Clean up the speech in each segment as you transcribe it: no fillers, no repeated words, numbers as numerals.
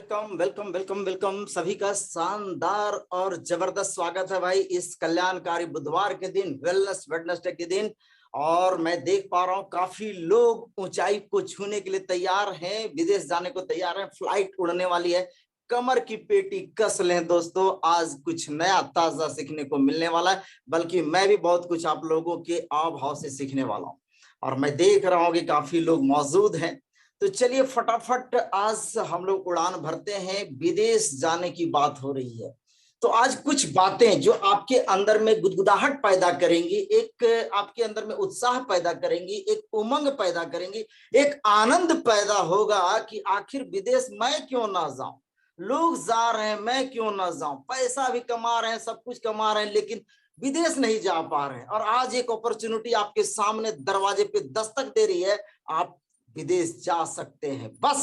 Welcome welcome welcome welcome सभी का शानदार और जबरदस्त स्वागत है भाई इस कल्याणकारी बुधवार के दिन, वेलनेस वेडनेसडे के दिन। और मैं देख पा रहा हूँ काफी लोग ऊंचाई को छूने के लिए तैयार हैं, विदेश जाने को तैयार हैं, फ्लाइट उड़ने वाली है। कमर की पेटी कस लें दोस्तों, आज कुछ नया ताजा सीखने को मिलने वाला है, बल्कि मैं भी बहुत कुछ आप लोगों के आव भाव से सीखने वाला हूँ। और मैं देख रहा हूँ कि काफी लोग मौजूद हैं, तो चलिए फटाफट आज हम लोग उड़ान भरते हैं। विदेश जाने की बात हो रही है, तो आज कुछ बातें जो आपके अंदर में गुदगुदाहट पैदा करेंगी, एक आपके अंदर में उत्साह पैदा करेंगी, एक उमंग पैदा करेंगी, एक आनंद पैदा होगा कि आखिर विदेश मैं क्यों ना जाऊं। लोग जा रहे हैं, मैं क्यों ना जाऊं। पैसा भी कमा रहे हैं, सब कुछ कमा रहे हैं, लेकिन विदेश नहीं जा पा रहे हैं। और आज एक अपॉर्चुनिटी आपके सामने दरवाजे पे दस्तक दे रही है, आप विदेश जा सकते हैं। बस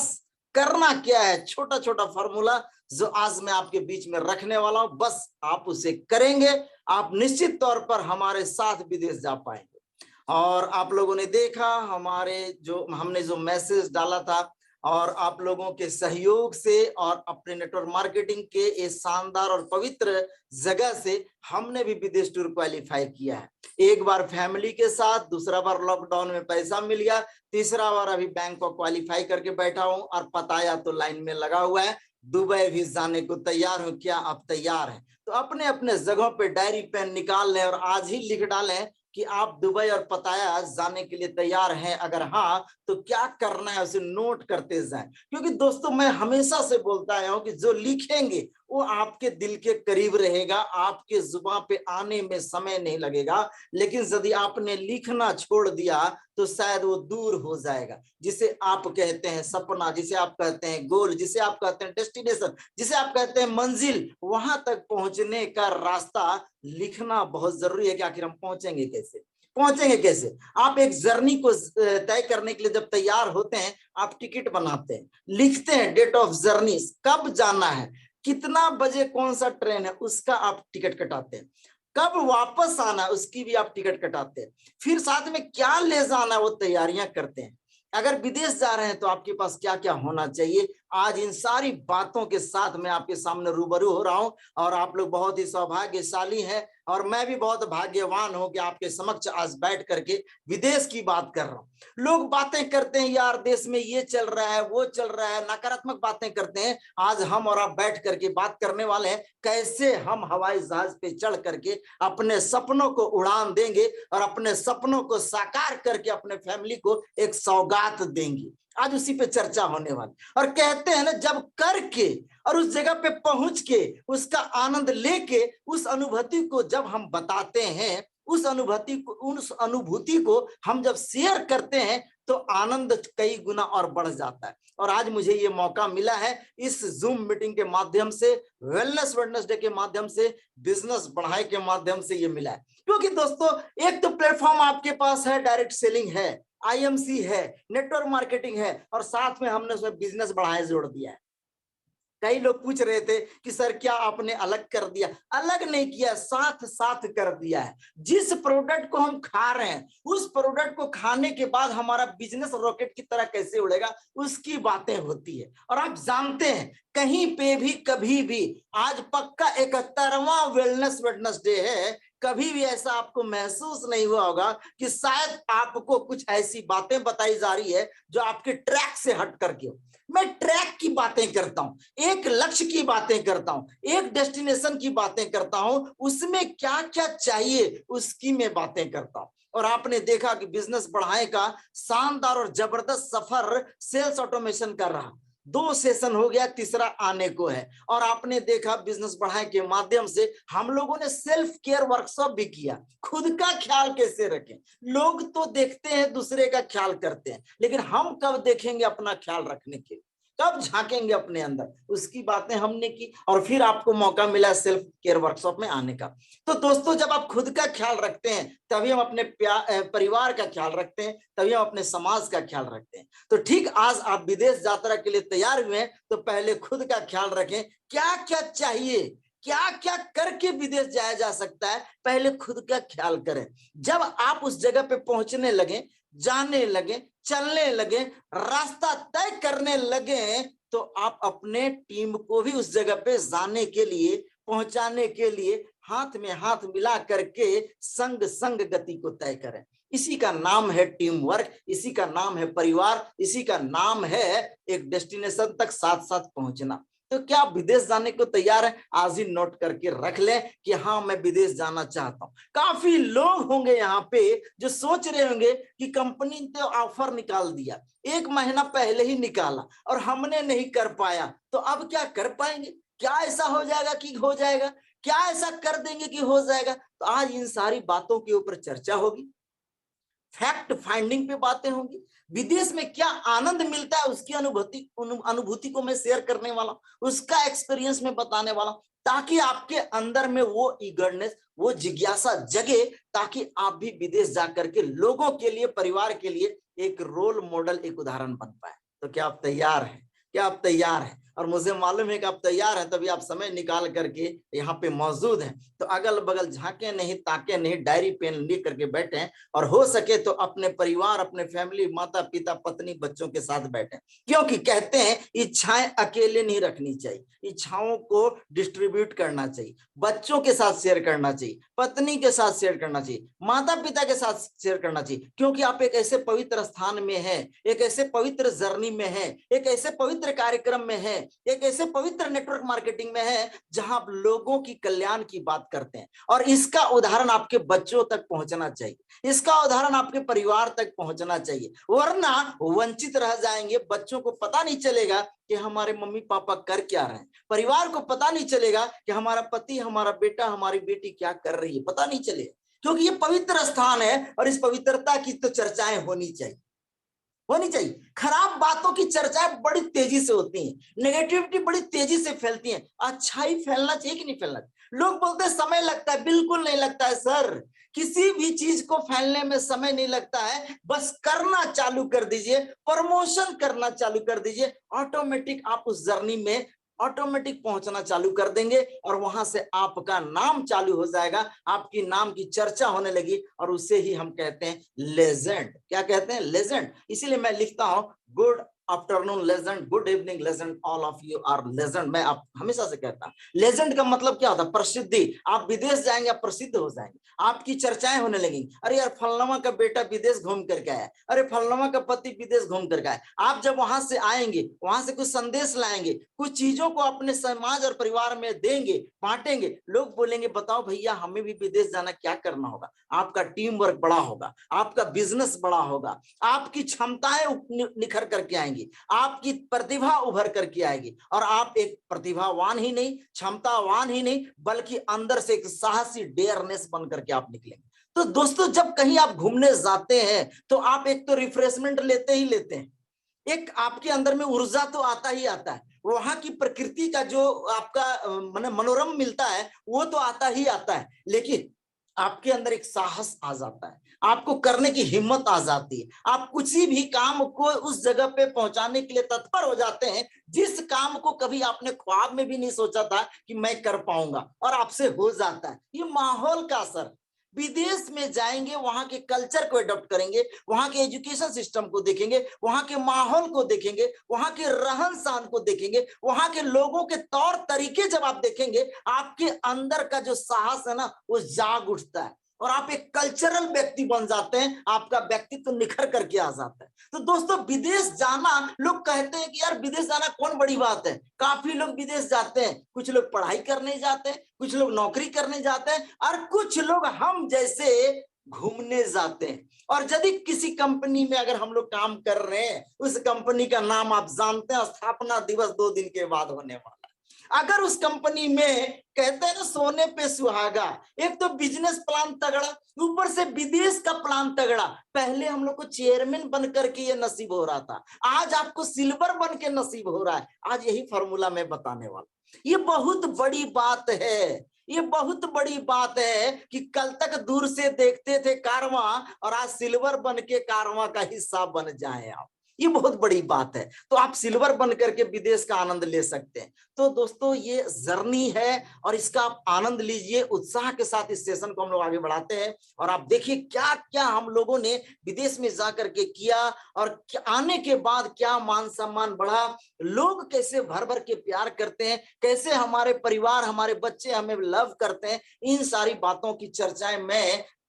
करना क्या है, छोटा छोटा फॉर्मूला जो आज मैं आपके बीच में रखने वाला हूं, बस आप उसे करेंगे, आप निश्चित तौर पर हमारे साथ विदेश जा पाएंगे। और आप लोगों ने देखा हमने जो मैसेज डाला था, और आप लोगों के सहयोग से और अपने नेटवर्क मार्केटिंग के इस शानदार और पवित्र जगह से हमने भी विदेश टूर क्वालिफाई किया है। एक बार फैमिली के साथ, दूसरा बार लॉकडाउन में पैसा मिल गया, तीसरा बार अभी बैंकॉक क्वालिफाई करके बैठा हूं, और पताया तो लाइन में लगा हुआ है। दुबई भी जाने को तैयार हूं। क्या आप तैयार हैं? तो अपने अपने जगहों पे डायरी पेन निकाल लें और आज ही लिख डालें कि आप दुबई और पताया जाने के लिए तैयार हैं। अगर हाँ, तो क्या करना है उसे नोट करते जाएं। क्योंकि दोस्तों, मैं हमेशा से बोलता आया हूं कि जो लिखेंगे वो आपके दिल के करीब रहेगा, आपके जुबान पे आने में समय नहीं लगेगा। लेकिन यदि आपने लिखना छोड़ दिया तो शायद वो दूर हो जाएगा। जिसे आप कहते हैं सपना, जिसे आप कहते हैं गोल, जिसे आप कहते हैं डेस्टिनेशन, जिसे आप कहते हैं मंजिल, वहां तक पहुंचने का रास्ता लिखना बहुत जरूरी है कि आखिर हम पहुंचेंगे कैसे। आप एक जर्नी को तय करने के लिए जब तैयार होते हैं, आप टिकट बनाते हैं, लिखते हैं डेट ऑफ जर्नी, कब जाना है, कितना बजे कौन सा ट्रेन है, उसका आप टिकट कटाते हैं, कब वापस आना उसकी भी आप टिकट कटाते हैं, फिर साथ में क्या ले जाना वो तैयारियां करते हैं। अगर विदेश जा रहे हैं तो आपके पास क्या क्या होना चाहिए, आज इन सारी बातों के साथ मैं आपके सामने रूबरू हो रहा हूं। और आप लोग बहुत ही सौभाग्यशाली हैं, और मैं भी बहुत भाग्यवान हूं कि आपके समक्ष आज बैठ करके विदेश की बात कर रहा हूं। लोग बातें करते हैं, यार देश में ये चल रहा है, वो चल रहा है, नकारात्मक बातें करते हैं। आज हम और आप बैठ करके बात करने वाले हैं कैसे हम हवाई जहाज पे चढ़ करके अपने सपनों को उड़ान देंगे और अपने सपनों को साकार करके अपने फैमिली को एक सौगात देंगे। आज उसी पे चर्चा होने वाली। और कहते हैं ना, जब करके और उस जगह पे पहुंच के उसका आनंद लेके उस अनुभूति को जब हम बताते हैं, उस अनुभूति को हम जब शेयर करते हैं, तो आनंद कई गुना और बढ़ जाता है। और आज मुझे ये मौका मिला है इस जूम मीटिंग के माध्यम से, वेलनेस वेडनेसडे के माध्यम से, बिजनेस बढ़ाई के माध्यम से ये मिला है। क्योंकि दोस्तों, एक तो प्लेटफॉर्म आपके पास है, डायरेक्ट सेलिंग है, आईएमसी है, नेटवर्क मार्केटिंग है, और साथ में हमने उसमें बिजनेस बढ़ाए जोड़ दिया है। कई लोग पूछ रहे थे कि सर क्या आपने अलग कर दिया? अलग नहीं किया, साथ साथ कर दिया है। जिस प्रोडक्ट को हम खा रहे हैं, उस प्रोडक्ट को खाने के बाद हमारा बिजनेस रॉकेट की तरह कैसे उड़ेगा, उसकी बातें होती है। और आप जानते हैं, कहीं पे भी कभी भी, आज पक्का 71वां वेलनेस वेडनेसडे है, कभी भी ऐसा आपको महसूस नहीं हुआ होगा कि शायद आपको कुछ ऐसी बातें बताई जा रही है जो आपके ट्रैक से हट करके हो। मैं ट्रैक की बातें करता हूं, एक लक्ष्य की बातें करता हूं, एक डेस्टिनेशन की बातें करता हूं, उसमें क्या क्या चाहिए उसकी मैं बातें करता हूं। और आपने देखा कि बिजनेस बढ़ाने का शानदार और जबरदस्त सफर सेल्स ऑटोमेशन कर रहा, 2 सेशन हो गया, तीसरा आने को है। और आपने देखा बिजनेस बढ़ाने के माध्यम से हम लोगों ने सेल्फ केयर वर्कशॉप भी किया। खुद का ख्याल कैसे रखें, लोग तो देखते हैं दूसरे का ख्याल करते हैं, लेकिन हम कब देखेंगे अपना ख्याल रखने के, कब झांकेंगे अपने अंदर, उसकी बातें हमने की। और फिर आपको मौका मिला सेल्फ केयर वर्कशॉप में आने का। तो दोस्तों, जब आप खुद का ख्याल रखते हैं, तभी हम अपने परिवार का ख्याल रखते हैं, तभी हम अपने समाज का ख्याल रखते हैं। तो ठीक आज आप विदेश यात्रा के लिए तैयार हुए हैं, तो पहले खुद का ख्याल रखें। क्या क्या चाहिए, क्या क्या करके विदेश जाया जा सकता है, पहले खुद का ख्याल करें। जब आप उस जगह पे पहुंचने लगे, जाने लगे, चलने लगे, रास्ता तय करने लगे, तो आप अपने टीम को भी उस जगह पे जाने के लिए, पहुंचाने के लिए हाथ में हाथ मिला करके संग संग गति को तय करें। इसी का नाम है टीम वर्क, इसी का नाम है परिवार, इसी का नाम है एक डेस्टिनेशन तक साथ साथ पहुंचना। तो क्या आप विदेश जाने को तैयार हैं? आज ही नोट करके रख लें कि हाँ, मैं विदेश जाना चाहता हूं। काफी लोग होंगे यहाँ पे जो सोच रहे होंगे कि कंपनी ने तो ऑफर निकाल दिया, 1 महीना पहले ही निकाला और हमने नहीं कर पाया, तो अब क्या कर पाएंगे? क्या ऐसा हो जाएगा कि हो जाएगा? क्या ऐसा कर देंगे कि हो जाएगा? तो आज इन सारी बातों के ऊपर चर्चा होगी, फैक्ट फाइंडिंग पे बातें होंगी, विदेश में क्या आनंद मिलता है उसकी अनुभूति को मैं शेयर करने वाला हूं, उसका एक्सपीरियंस में बताने वाला हूं, ताकि आपके अंदर में वो ईगरनेस, वो जिज्ञासा जगे, ताकि आप भी विदेश जाकर के लोगों के लिए, परिवार के लिए एक रोल मॉडल, एक उदाहरण बन पाए। तो क्या आप तैयार हैं? क्या आप तैयार हैं? और मुझे मालूम है कि आप तैयार हैं, तभी आप समय निकाल करके यहाँ पे मौजूद हैं। तो अगल बगल झांके नहीं, ताके नहीं, डायरी पेन ले करके बैठे हैं, और हो सके तो अपने परिवार, अपने फैमिली, माता पिता, पत्नी, बच्चों के साथ बैठे, क्योंकि कहते हैं इच्छाएं अकेले नहीं रखनी चाहिए, इच्छाओं को डिस्ट्रीब्यूट करना चाहिए, बच्चों के साथ शेयर करना चाहिए, पत्नी के साथ शेयर करना चाहिए, माता पिता के साथ शेयर करना चाहिए, क्योंकि आप एक ऐसे पवित्र स्थान में हैं, एक ऐसे पवित्र जर्नी में हैं, एक ऐसे पवित्र कार्यक्रम में हैं, एक ऐसे पवित्र नेटवर्क मार्केटिंग में है जहां आप लोगों की कल्याण की बात करते हैं। और इसका उदाहरण आपके बच्चों तक पहुंचना चाहिए, इसका उदाहरण आपके परिवार तक पहुंचना चाहिए, वरना वंचित रह जाएंगे। बच्चों को पता नहीं चलेगा कि हमारे मम्मी पापा कर क्या रहे हैं, परिवार को पता नहीं चलेगा कि हमारा पति, हमारा बेटा, हमारी बेटी क्या कर रही है, पता नहीं चलेगा, क्योंकि ये पवित्र स्थान है और इस पवित्रता की तो चर्चाएं होनी चाहिए, होनी चाहिए। खराब बातों की चर्चाएं बड़ी तेजी से होती हैं, नेगेटिविटी बड़ी तेजी से फैलती है। अच्छाई फैलना चाहिए कि नहीं फैलना चाहिए? लोग बोलते हैं समय लगता है, बिल्कुल नहीं लगता है सर, किसी भी चीज को फैलने में समय नहीं लगता है, बस करना चालू कर दीजिए, प्रमोशन करना चालू कर दीजिए, ऑटोमेटिक आप उस जर्नी में ऑटोमेटिक पहुंचना चालू कर देंगे, और वहां से आपका नाम चालू हो जाएगा, आपकी नाम की चर्चा होने लगी, और उसे ही हम कहते हैं लेजेंड। क्या कहते हैं? लेजेंड। इसीलिए मैं लिखता हूं good afternoon legend, good evening legend, all of you are legend. मैं आप हमेशा से कहता हूं लेजेंड का मतलब क्या होता है? प्रसिद्धि। आप विदेश जाएंगे, आप प्रसिद्ध हो जाएंगे, आपकी चर्चाएं होने लगेंगी। अरे यार, फलनामा का बेटा विदेश घूम करके आया, अरे फलनामा का पति विदेश घूम करके आया। आप जब वहां से आएंगे, वहां से कुछ संदेश लाएंगे, कुछ चीजों को अपने समाज और परिवार में देंगे, बांटेंगे, लोग बोलेंगे बताओ भैया हमें भी विदेश जाना, क्या करना होगा? आपका टीम वर्क बड़ा होगा, आपका बिजनेस बड़ा होगा, आपकी क्षमताएं निखर करके आएंगी, आपकी प्रतिभा उभर करके आएगी, और आप एक प्रतिभावान ही नहीं, क्षमतावान ही नहीं, बल्कि अंदर से एक साहसी डेयरनेस बन करके आप निकलेंगे। तो दोस्तों, जब कहीं आप घूमने जाते हैं तो आप एक तो रिफ्रेशमेंट लेते ही लेते हैं, एक आपके अंदर में ऊर्जा तो आता ही आता है, वहां की प्रकृति का जो आपका मनोरम मिलता है वो तो आता ही आता है, लेकिन आपके अंदर एक साहस आ जाता है, आपको करने की हिम्मत आ जाती है, आप किसी भी काम को उस जगह पे पहुंचाने के लिए तत्पर हो जाते हैं जिस काम को कभी आपने ख्वाब में भी नहीं सोचा था कि मैं कर पाऊंगा, और आपसे हो जाता है। ये माहौल का असर। विदेश में जाएंगे, वहां के कल्चर को अडॉप्ट करेंगे, वहां के एजुकेशन सिस्टम को देखेंगे, वहां के माहौल को देखेंगे, वहां के रहन सहन को देखेंगे, वहां के लोगों के तौर तरीके जब आप देखेंगे, आपके अंदर का जो साहस है ना, वो जाग उठता है, और आप एक कल्चरल व्यक्ति बन जाते हैं, आपका व्यक्तित्व निखर करके आ जाता है। तो दोस्तों, विदेश जाना, लोग कहते हैं कि यार विदेश जाना कौन बड़ी बात है, काफी लोग विदेश जाते हैं, कुछ लोग पढ़ाई करने जाते हैं, कुछ लोग नौकरी करने जाते हैं, और कुछ लोग हम जैसे घूमने जाते हैं। और यदि किसी कंपनी में अगर हम लोग काम कर रहे हैं, उस कंपनी का नाम आप जानते हैं, स्थापना दिवस 2 दिन के बाद होने वाला। अगर उस कंपनी में कहते हैं ना सोने पे सुहागा, एक तो बिजनेस प्लान तगड़ा, ऊपर से विदेश का प्लान तगड़ा। पहले हम लोग को चेयरमैन बन करके ये नसीब हो रहा था, आज आपको सिल्वर बन के नसीब हो रहा है। आज यही फॉर्मूला मैं बताने वाला। ये बहुत बड़ी बात है, ये बहुत बड़ी बात है कि कल तक दूर से देखते थे कारवां, और आज सिल्वर बन के कारवां का हिस्सा बन जाए आप। ये बहुत बड़ी बात है। तो आप सिल्वर बन करके विदेश का आनंद ले सकते हैं। तो दोस्तों ये जर्नी है और इसका आप आनंद लीजिए। उत्साह के साथ इस सेशन को हम लोग आगे बढ़ाते हैं और आप देखिए क्या क्या हम लोगों ने विदेश में जा करके किया और आने के बाद क्या मान सम्मान बढ़ा, लोग कैसे भर भर के प्यार करते हैं, कैसे हमारे परिवार हमारे बच्चे हमें लव करते हैं। इन सारी बातों की चर्चाएं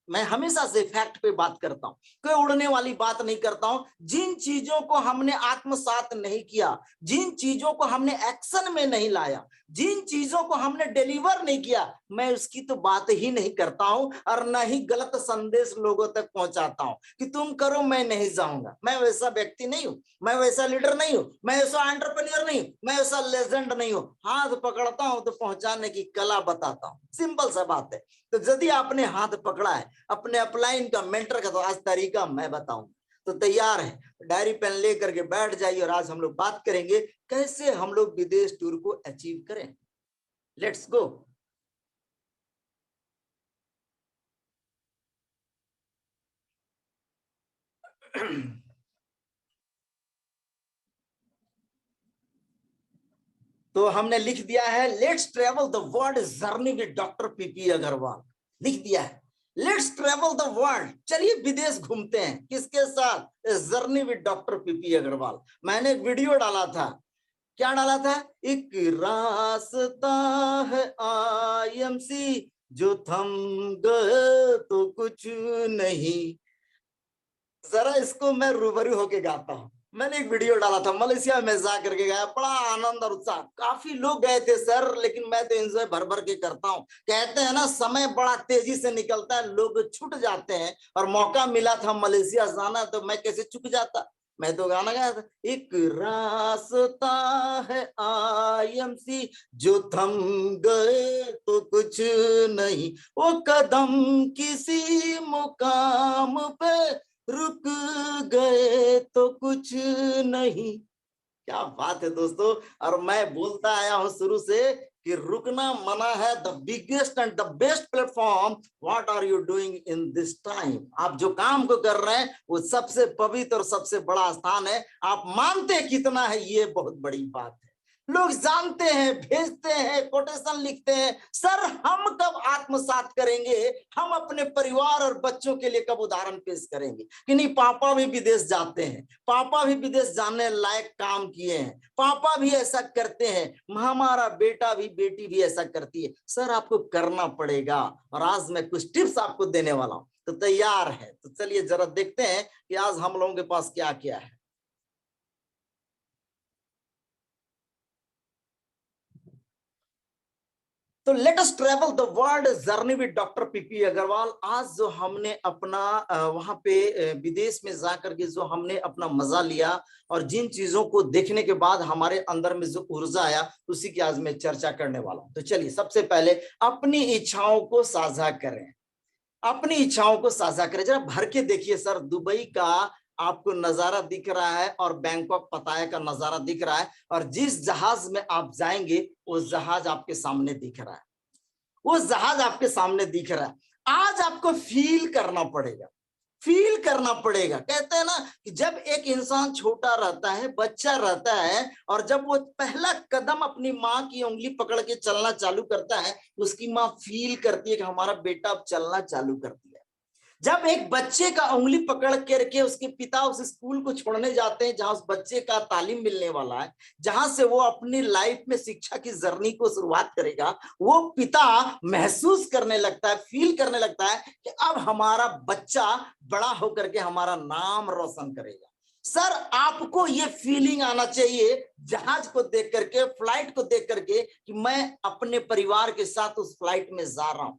मैं हमेशा से फैक्ट पे बात करता हूं, कोई उड़ने वाली बात नहीं करता हूं। जिन चीजों को हमने आत्मसात नहीं किया, जिन चीजों को हमने एक्शन में नहीं लाया, जिन चीजों को हमने डिलीवर नहीं किया, मैं उसकी तो बात ही नहीं करता हूं और न ही गलत संदेश लोगों तक पहुंचाता हूं कि तुम करो मैं नहीं जाऊंगा। मैं वैसा व्यक्ति नहीं हूं, मैं वैसा लीडर नहीं हूं, मैं वैसा एंटरप्रेन्योर नहीं हूं, मैं वैसा लेजेंड नहीं हूं। हाथ पकड़ता हूं तो पहुंचाने की कला बताता हूं, सिंपल सा बात है। तो यदि आपने हाथ पकड़ा है अपने अपलाइन का मेंटर का, तो आज तरीका मैं बताऊंगा। तो तैयार है, डायरी पेन लेकर के बैठ जाइए और आज हम लोग बात करेंगे कैसे हम लोग विदेश टूर को अचीव करें। Let's go. तो हमने लिख दिया है let's travel the world journey with doctor PP Agarwal, लिख दिया है लेट्स ट्रेवल द वर्ल्ड। चलिए विदेश घूमते हैं, किसके साथ? Journey with doctor PP Agarwal. मैंने एक वीडियो डाला था, क्या डाला था? एक रास्ता है आईएमसी जो थम गए तो कुछ नहीं। जरा इसको मैं रूबरू होके गाता हूँ। मैंने एक वीडियो डाला था, मलेशिया में जा करके गया, बड़ा आनंद और उत्साह, काफी लोग गए थे सर, लेकिन मैं तो एंजॉय भर भर के करता हूँ। कहते हैं ना समय बड़ा तेजी से निकलता है, लोग छूट जाते हैं और मौका मिला था मलेशिया जाना, तो मैं कैसे चुक जाता। मैं तो गाना गाया था, एक रास्ता है आईएमसी जो थम गए तो कुछ नहीं, वो कदम किसी मुकाम पे रुक गए तो कुछ नहीं। क्या बात है दोस्तों। और मैं बोलता आया हूं शुरू से कि रुकना मना है। The biggest and the best platform, what are you doing in this time. आप जो काम को कर रहे हैं वो सबसे पवित्र और सबसे बड़ा स्थान है। आप मानते कितना है, ये बहुत बड़ी बात है। लोग जानते हैं, भेजते हैं, कोटेशन लिखते हैं, सर हम कब आत्मसात करेंगे, हम अपने परिवार और बच्चों के लिए कब उदाहरण पेश करेंगे कि नहीं पापा भी विदेश जाते हैं, पापा भी विदेश जाने लायक काम किए हैं, पापा भी ऐसा करते हैं, हमारा बेटा भी बेटी भी ऐसा करती है। सर आपको करना पड़ेगा और आज मैं कुछ टिप्स आपको देने वाला हूं, तो तैयार है? तो चलिए जरा देखते हैं कि आज हम लोगों के पास क्या क्या है। तो let us travel the world journey with doctor PP Agarwal. आज जो हमने अपना वहां पे विदेश में जाकर के जो हमने अपना मजा लिया और जिन चीजों को देखने के बाद हमारे अंदर में जो ऊर्जा आया, उसी की आज मैं चर्चा करने वाला हूं। तो चलिए सबसे पहले अपनी इच्छाओं को साझा करें, अपनी इच्छाओं को साझा करें। जरा भर के देखिए सर, दुबई का आपको नजारा दिख रहा है और बैंकॉक पताया का नजारा दिख रहा है, और जिस जहाज में आप जाएंगे वो जहाज आपके सामने दिख रहा है, वो जहाज आपके सामने दिख रहा है। आज आपको फील करना पड़ेगा, फील करना पड़ेगा। कहते हैं ना कि जब एक इंसान छोटा रहता है, बच्चा रहता है, और जब वो पहला कदम अपनी माँ की उंगली पकड़ के चलना चालू करता है, उसकी माँ फील करती है कि हमारा बेटा अब चलना चालू कर दिया। जब एक बच्चे का उंगली पकड़ करके उसके पिता उस स्कूल को छोड़ने जाते हैं जहां उस बच्चे का तालीम मिलने वाला है, जहां से वो अपनी लाइफ में शिक्षा की जर्नी को शुरुआत करेगा, वो पिता महसूस करने लगता है, फील करने लगता है कि अब हमारा बच्चा बड़ा होकर के हमारा नाम रोशन करेगा। सर आपको ये फीलिंग आना चाहिए जहाज को देख करके, फ्लाइट को देख करके, कि मैं अपने परिवार के साथ उस फ्लाइट में जा रहा हूं।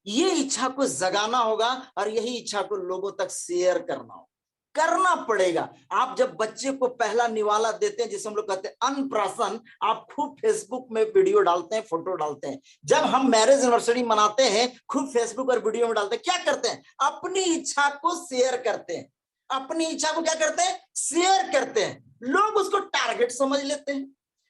ये इच्छा को जगाना होगा और यही इच्छा को लोगों तक शेयर करना होगा, करना पड़ेगा। आप जब बच्चे को पहला निवाला देते हैं, जिसे हम लोग कहते हैं अन्नप्राशन, आप खूब फेसबुक में वीडियो डालते हैं, फोटो डालते हैं। जब हम मैरिज एनिवर्सरी मनाते हैं, खूब फेसबुक और वीडियो में डालते हैं। क्या करते हैं? अपनी इच्छा को शेयर करते हैं, अपनी इच्छा को क्या करते हैं? शेयर करते हैं। लोग उसको टारगेट समझ लेते हैं,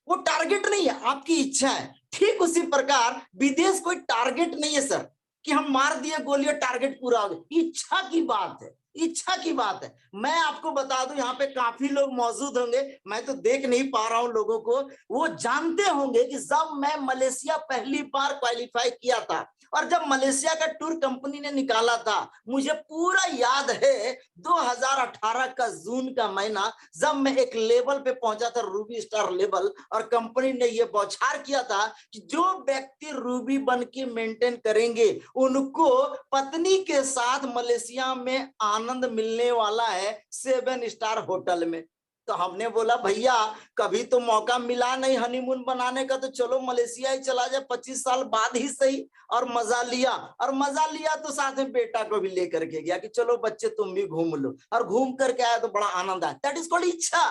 वो टारगेट नहीं है, आपकी इच्छा है। ठीक उसी प्रकार विदेश कोई टारगेट नहीं है सर कि हम मार दिए गोली और टारगेट पूरा हो गया। इच्छा की बात है, इच्छा की बात है। मैं आपको बता दूं, यहाँ पे काफी लोग मौजूद होंगे, मैं तो देख नहीं पा रहा हूं लोगों को, वो जानते होंगे कि जब मैं मलेशिया पहली बार क्वालिफाई किया था और जब मलेशिया का टूर कंपनी ने निकाला था, मुझे पूरा याद है 2018 का जून का महीना, जब मैं एक लेवल पे पहुंचा था, रूबी स्टार लेवल, और कंपनी ने ये बौछार किया था कि जो व्यक्ति रूबी बन के मेंटेन करेंगे उनको पत्नी के साथ मलेशिया में आनंद मिलने वाला है 7 स्टार होटल में। तो हमने बोला भैया कभी तो मौका मिला नहीं हनीमून बनाने का, तो चलो मलेशिया ही चला जाए, 25 साल बाद ही सही। और मजा लिया, और मजा लिया तो साथ में बेटा को भी लेकर के गया कि चलो बच्चे तुम भी घूम लो, और घूम करके आया तो बड़ा आनंद आया। दैट इज कॉल्ड इच्छा।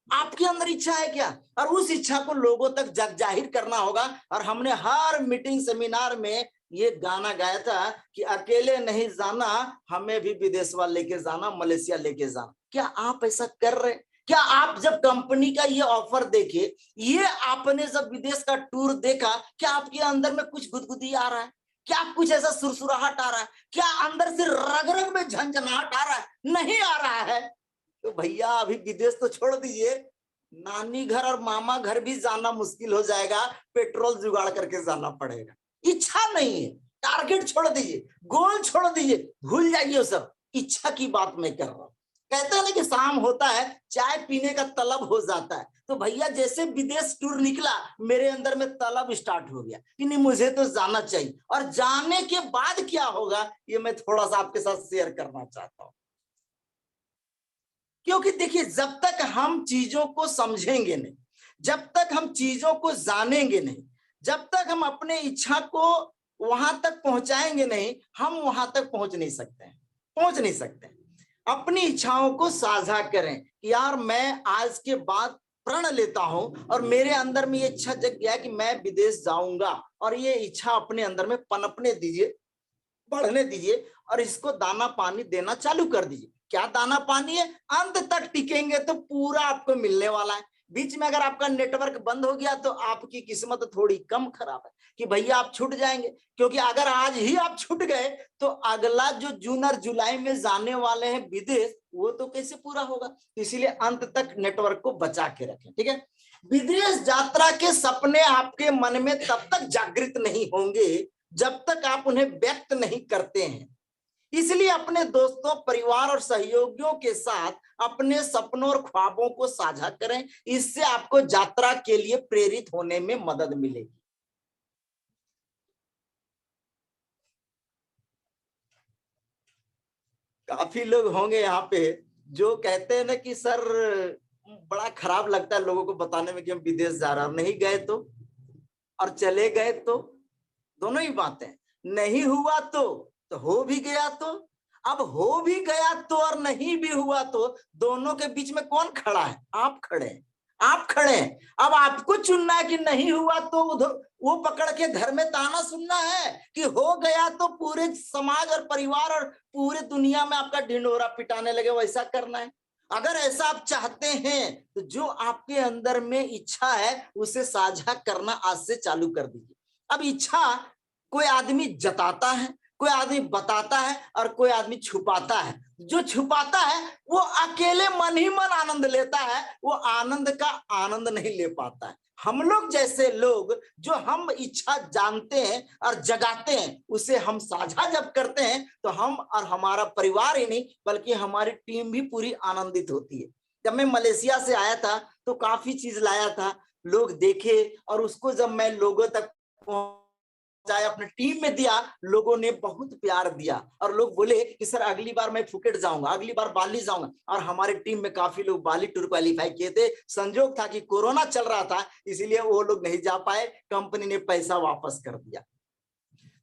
आपके अंदर इच्छा है क्या? और उस इच्छा को लोगों तक जग जाहिर करना होगा। और हमने हर मीटिंग सेमिनार में ये गाना गाया था कि अकेले नहीं जाना, हमें भी विदेश वाले लेके जाना, मलेशिया लेके जाना। क्या आप ऐसा कर रहे? क्या आप जब कंपनी का ये ऑफर देखे, ये आपने जब विदेश का टूर देखा, क्या आपके अंदर में कुछ गुदगुदी आ रहा है? क्या कुछ ऐसा सुरसुराहट आ रहा है? क्या अंदर से रग रग में झंझनाहट आ रहा है? नहीं आ रहा है तो भैया अभी विदेश तो छोड़ दीजिए, नानी घर और मामा घर भी जाना मुश्किल हो जाएगा, पेट्रोल जुगाड़ करके जाना पड़ेगा। इच्छा नहीं है, टारगेट छोड़ दीजिए, गोल छोड़ दीजिए, भूल जाइए सब। इच्छा की बात मैं कर रहा हूं। कहते हैं ना कि शाम होता है चाय पीने का तलब हो जाता है, तो भैया जैसे विदेश टूर निकला, मेरे अंदर में तलब स्टार्ट हो गया कि नहीं मुझे तो जाना चाहिए। और जाने के बाद क्या होगा ये मैं थोड़ा सा आपके साथ शेयर करना चाहता हूं। क्योंकि देखिए जब तक हम चीजों को समझेंगे नहीं, जब तक हम चीजों को जानेंगे नहीं, जब तक हम अपने इच्छा को वहां तक पहुंचाएंगे नहीं, हम वहां तक पहुंच नहीं सकते हैं, पहुंच नहीं सकते। अपनी इच्छाओं को साझा करें कि यार मैं आज के बाद प्रण लेता हूं और मेरे अंदर में ये इच्छा जग गया कि मैं विदेश जाऊंगा, और ये इच्छा अपने अंदर में पनपने दीजिए, बढ़ने दीजिए, और इसको दाना पानी देना चालू कर दीजिए। क्या दाना पानी है? अंत तक टिकेंगे तो पूरा आपको मिलने वाला है। बीच में अगर आपका नेटवर्क बंद हो गया तो आपकी किस्मत थोड़ी कम खराब है कि भैया आप छूट जाएंगे। क्योंकि अगर आज ही आप छूट गए तो अगला जो जून और जुलाई में जाने वाले हैं विदेश, वो तो कैसे पूरा होगा। इसीलिए अंत तक नेटवर्क को बचा के रखें, ठीक है। विदेश यात्रा के सपने आपके मन में तब तक जागृत नहीं होंगे जब तक आप उन्हें व्यक्त नहीं करते हैं। इसलिए अपने दोस्तों, परिवार और सहयोगियों के साथ अपने सपनों और ख्वाबों को साझा करें। इससे आपको यात्रा के लिए प्रेरित होने में मदद मिलेगी। काफी लोग होंगे यहाँ पे जो कहते हैं ना कि सर बड़ा खराब लगता है लोगों को बताने में कि हम विदेश जा रहे हैं। नहीं गए तो, और चले गए तो, दोनों ही बातें। नहीं हुआ तो हो भी गया तो, अब हो भी गया तो और नहीं भी हुआ तो, दोनों के बीच में कौन खड़ा है? आप खड़े हैं, आप खड़े हैं। अब आपको चुनना है कि नहीं हुआ तो उधर वो पकड़ के घर में ताना सुनना है, कि हो गया तो पूरे समाज और परिवार और पूरे दुनिया में आपका ढिंढोरा पिटाने लगे, वैसा करना है। अगर ऐसा आप चाहते हैं तो जो आपके अंदर में इच्छा है उसे साझा करना आज से चालू कर दीजिए। अब इच्छा कोई आदमी जताता है, कोई आदमी बताता है, और कोई आदमी छुपाता है। जो छुपाता है वो अकेले मन ही मन आनंद लेता है, वो आनंद का आनंद नहीं ले पाता है। हम लोग जैसे लोग जो हम इच्छा जानते हैं और जगाते हैं, उसे हम साझा जब करते हैं तो हम और हमारा परिवार ही नहीं बल्कि हमारी टीम भी पूरी आनंदित होती है। जब मैं मलेशिया से आया था तो काफी चीज लाया था, लोग देखे, और उसको जब मैं लोगों तक चाहे अपने टीम में दिया, लोगों ने बहुत प्यार दिया, और लोग बोले कि सर अगली बार मैं फुकेट जाऊंगा, अगली बार बाली जाऊंगा। और हमारे टीम में काफी लोग बाली टूर क्वालिफाई किए थे। संजोग था कि कोरोना चल रहा था, इसलिए वो लोग नहीं जा पाए, कंपनी ने पैसा वापस कर दिया।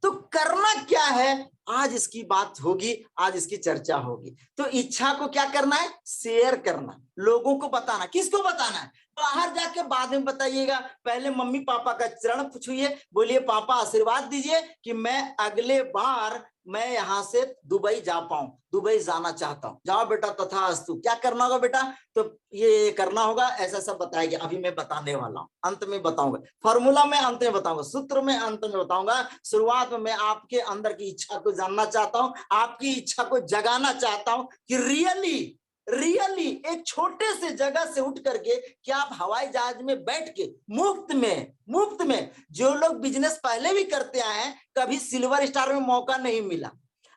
तो करना क्या है, आज इसकी बात होगी, आज इसकी चर्चा होगी। तो इच्छा को क्या करना है? शेयर करना, लोगों को बताना। किसको बताना है? बाहर जाके बाद में बताइएगा, पहले मम्मी पापा का चरण छूइए, बोलिए पापा आशीर्वाद दीजिए कि मैं अगले बार मैं यहाँ से दुबई जा पाऊं, दुबई जाना चाहता हूं। जाओ बेटा तथास्तु। क्या करना होगा बेटा? तो ये करना होगा, ऐसा सब बताएगा। अभी मैं बताने वाला हूं, अंत में बताऊंगा फॉर्मूला में, अंत में बताऊंगा सूत्र में, अंत में बताऊंगा। शुरुआत में मैं आपके अंदर की इच्छा को जानना चाहता हूं, आपकी इच्छा को जगाना चाहता हूं कि रियली एक छोटे से जगह से उठ करके क्या आप हवाई जहाज में बैठ के मुफ्त में जो लोग बिजनेस पहले भी करते आए हैं, कभी सिल्वर स्टार में मौका नहीं मिला,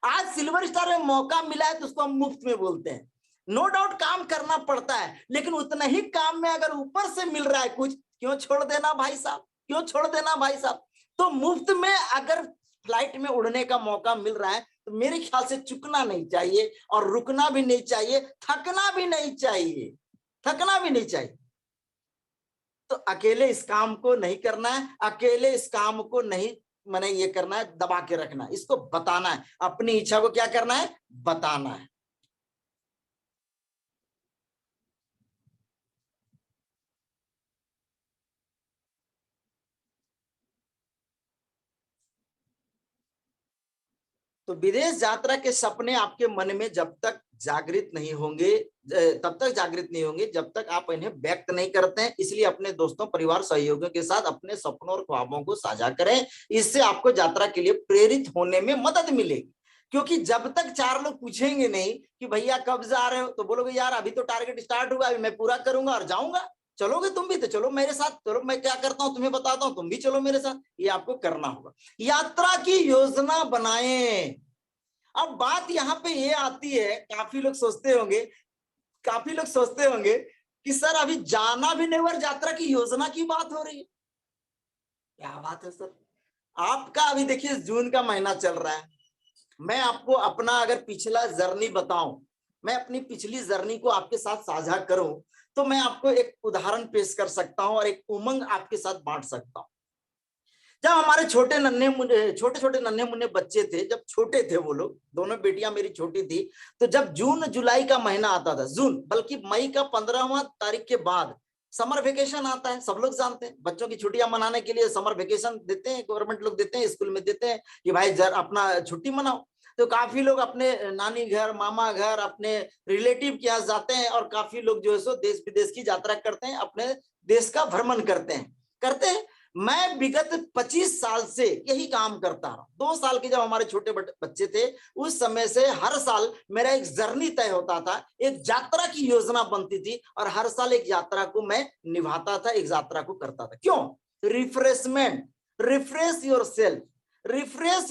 आज सिल्वर स्टार में मौका मिला है तो उसको हम मुफ्त में बोलते हैं। नो डाउट काम करना पड़ता है, लेकिन उतना ही काम में अगर ऊपर से मिल रहा है कुछ, क्यों छोड़ देना भाई साहब, क्यों छोड़ देना भाई साहब? तो मुफ्त में अगर फ्लाइट में उड़ने का मौका मिल रहा है तो मेरे ख्याल से चुकना नहीं चाहिए, और रुकना भी नहीं चाहिए, थकना भी नहीं चाहिए, थकना भी नहीं चाहिए। तो अकेले इस काम को नहीं करना है, अकेले इस काम को नहीं मैंने ये करना है, दबा के रखना है, इसको बताना है, अपनी इच्छा को क्या करना है, बताना है। तो विदेश यात्रा के सपने आपके मन में जब तक जागृत नहीं होंगे, तब तक जागृत नहीं होंगे जब तक आप इन्हें व्यक्त नहीं करते हैं। इसलिए अपने दोस्तों, परिवार, सहयोगियों के साथ अपने सपनों और ख्वाबों को साझा करें, इससे आपको यात्रा के लिए प्रेरित होने में मदद मिलेगी। क्योंकि जब तक चार लोग पूछेंगे नहीं कि भैया कब जा रहे हो, तो बोलोगे यार अभी तो टारगेट स्टार्ट हुआ, अभी मैं पूरा करूंगा और जाऊंगा। चलोगे तुम भी? तो चलो मेरे साथ, चलो मैं क्या करता हूं तुम्हें बताता हूं, तुम भी चलो मेरे साथ। ये आपको करना होगा। यात्रा की योजना बनाएं। अब बात यहाँ पे ये आती है, काफी लोग सोचते होंगे कि सर अभी जाना भी नहीं और यात्रा की योजना की बात हो रही है। क्या बात है सर? आपका अभी देखिए जून का महीना चल रहा है, मैं आपको अपना अगर पिछला जर्नी बताऊं, मैं अपनी पिछली जर्नी को आपके साथ साझा करूं, तो मैं आपको एक उदाहरण पेश कर सकता हूं और एक उमंग आपके साथ बांट सकता हूं। जब हमारे छोटे छोटे नन्हे मुन्ने बच्चे थे, जब छोटे थे वो लोग, दोनों बेटियां मेरी छोटी थी, तो जब जून जुलाई का महीना आता था, जून बल्कि मई का 15वां तारीख के बाद समर वेकेशन आता है। सब लोग जानते हैं बच्चों की छुट्टियां मनाने के लिए समर वेकेशन देते हैं, गवर्नमेंट लोग देते हैं, स्कूल में देते हैं कि भाई जर अपना छुट्टी मनाओ। तो काफी लोग अपने नानी घर, मामा घर, अपने रिलेटिव के यहाँ जाते हैं, और काफी लोग जो है सो देश विदेश की यात्रा करते हैं, अपने देश का भ्रमण करते हैं। मैं विगत 25 साल से यही काम करता रहा। 2 साल के जब हमारे छोटे बच्चे थे, उस समय से हर साल मेरा एक जर्नी तय होता था, एक यात्रा की योजना बनती थी, और हर साल एक यात्रा को मैं निभाता था, एक यात्रा को करता था। क्यों? Refreshment, refresh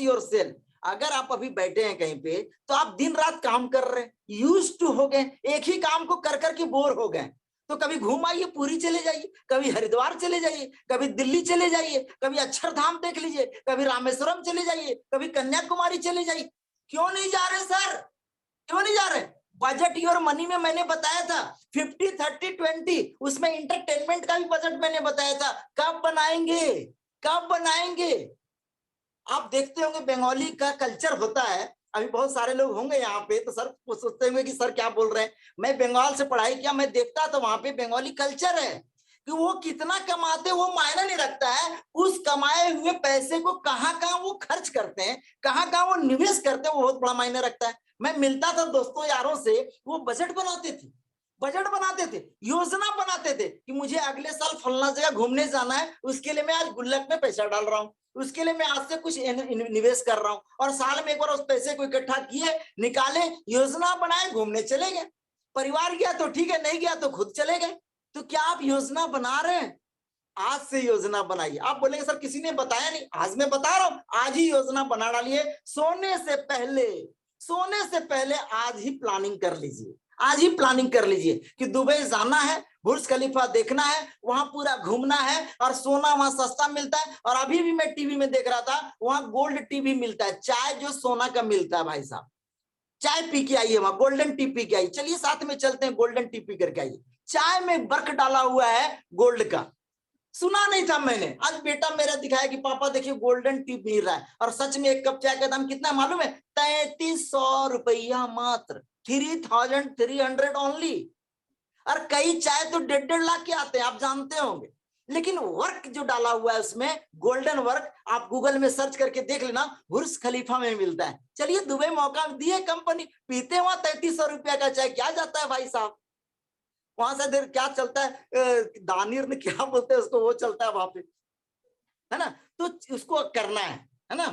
your self. अगर आप अभी बैठे हैं कहीं पे, तो आप दिन रात काम कर रहे हैं, यूज्ड टू हो गए, एक ही काम को कर करके बोर हो गए। तो कभी घूम आइए, पुरी चले जाइए, कभी हरिद्वार चले जाइए, कभी दिल्ली चले जाइए, कभी अक्षरधाम देख लीजिए, कभी रामेश्वरम चले जाइए, कभी कन्याकुमारी चले जाइए। क्यों नहीं जा रहे सर? क्यों नहीं जा रहे? बजट योर मनी में मैंने बताया था 50-30-20, उसमें इंटरटेनमेंट का भी बजट मैंने बताया था। कब बनाएंगे? कब बनाएंगे? आप देखते होंगे बंगाली का कल्चर होता है। अभी बहुत सारे लोग होंगे यहाँ पे, तो सर वो सोचते होंगे कि सर क्या बोल रहे हैं। मैं बंगाल से पढ़ाई किया, मैं देखता था वहां पे बंगाली कल्चर है कि वो कितना कमाते वो मायने नहीं रखता है, उस कमाए हुए पैसे को कहाँ कहाँ वो खर्च करते हैं, कहाँ कहाँ वो निवेश करते हैं, वो बहुत बड़ा मायने रखता है। मैं मिलता था दोस्तों यारों से, वो बजट बनाते थे, योजना बनाते थे कि मुझे अगले साल फलना जगह घूमने जाना है, उसके लिए मैं आज गुल्लक में पैसा डाल रहा हूँ, उसके लिए मैं आज से कुछ निवेश कर रहा हूं, और साल में एक बार उस पैसे को इकट्ठा किए, निकाले, योजना बनाए, घूमने चले गए। परिवार गया तो ठीक है, नहीं गया तो खुद चले गए। तो क्या आप योजना बना रहे हैं? आज से योजना बनाइए। आप बोलेंगे सर किसी ने बताया नहीं, आज मैं बता रहा हूं, आज ही योजना बना डालिए। सोने से पहले आज ही प्लानिंग कर लीजिए, आज ही प्लानिंग कर लीजिए कि दुबई जाना है, बुर्ज खलीफा देखना है, वहां पूरा घूमना है, और सोना वहां सस्ता मिलता है। और अभी भी मैं टीवी में देख रहा था, वहां गोल्ड टी भी मिलता है, चाय जो सोना का मिलता है भाई साहब। चाय पी के आइए, वहां गोल्डन टी पी के आइए। चलिए साथ में चलते हैं, गोल्डन टी पी करके आइए। चाय में बर्फ डाला हुआ है गोल्ड का, सुना नहीं था मैंने, आज बेटा मेरा दिखाया कि पापा देखिए गोल्डन टी पी रहा है। और सच में एक कप चाय का दाम कितना मालूम है? 3300 रुपया मात्र, 3300 ओनली। और कई चाय तो 1.5-1.5 लाख के आते हैं, आप जानते होंगे। लेकिन वर्क जो डाला हुआ है उसमें, गोल्डन वर्क, आप गूगल में सर्च करके देख लेना, बुर्ज खलीफा में मिलता है। चलिए दुबई मौका दिए कंपनी, पीते वहां 3300 रुपया का चाय, क्या जाता है भाई साहब। वहां से देर क्या चलता है, दानिर ने क्या बोलते हैं उसको, वो चलता है वहां पे, है ना। तो उसको करना है ना।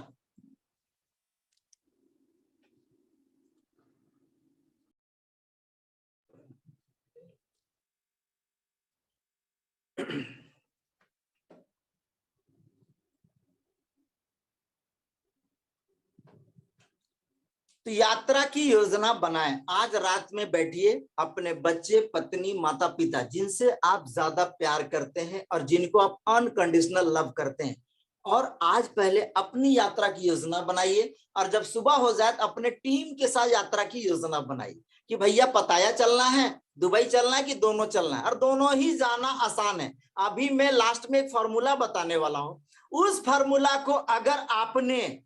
तो यात्रा की योजना बनाएं। आज रात में बैठिए, अपने बच्चे, पत्नी, माता पिता, जिनसे आप ज्यादा प्यार करते हैं और जिनको आप अनकंडीशनल लव करते हैं, और आज पहले अपनी यात्रा की योजना बनाइए। और जब सुबह हो जाए तो अपने टीम के साथ यात्रा की योजना बनाइए कि भैया पताया चलना है, दुबई चलना है, कि दोनों चलना है। और दोनों ही जाना आसान है। अभी मैं लास्ट में एक फॉर्मूला बताने वाला हूं। उस फॉर्मूला को अगर आपने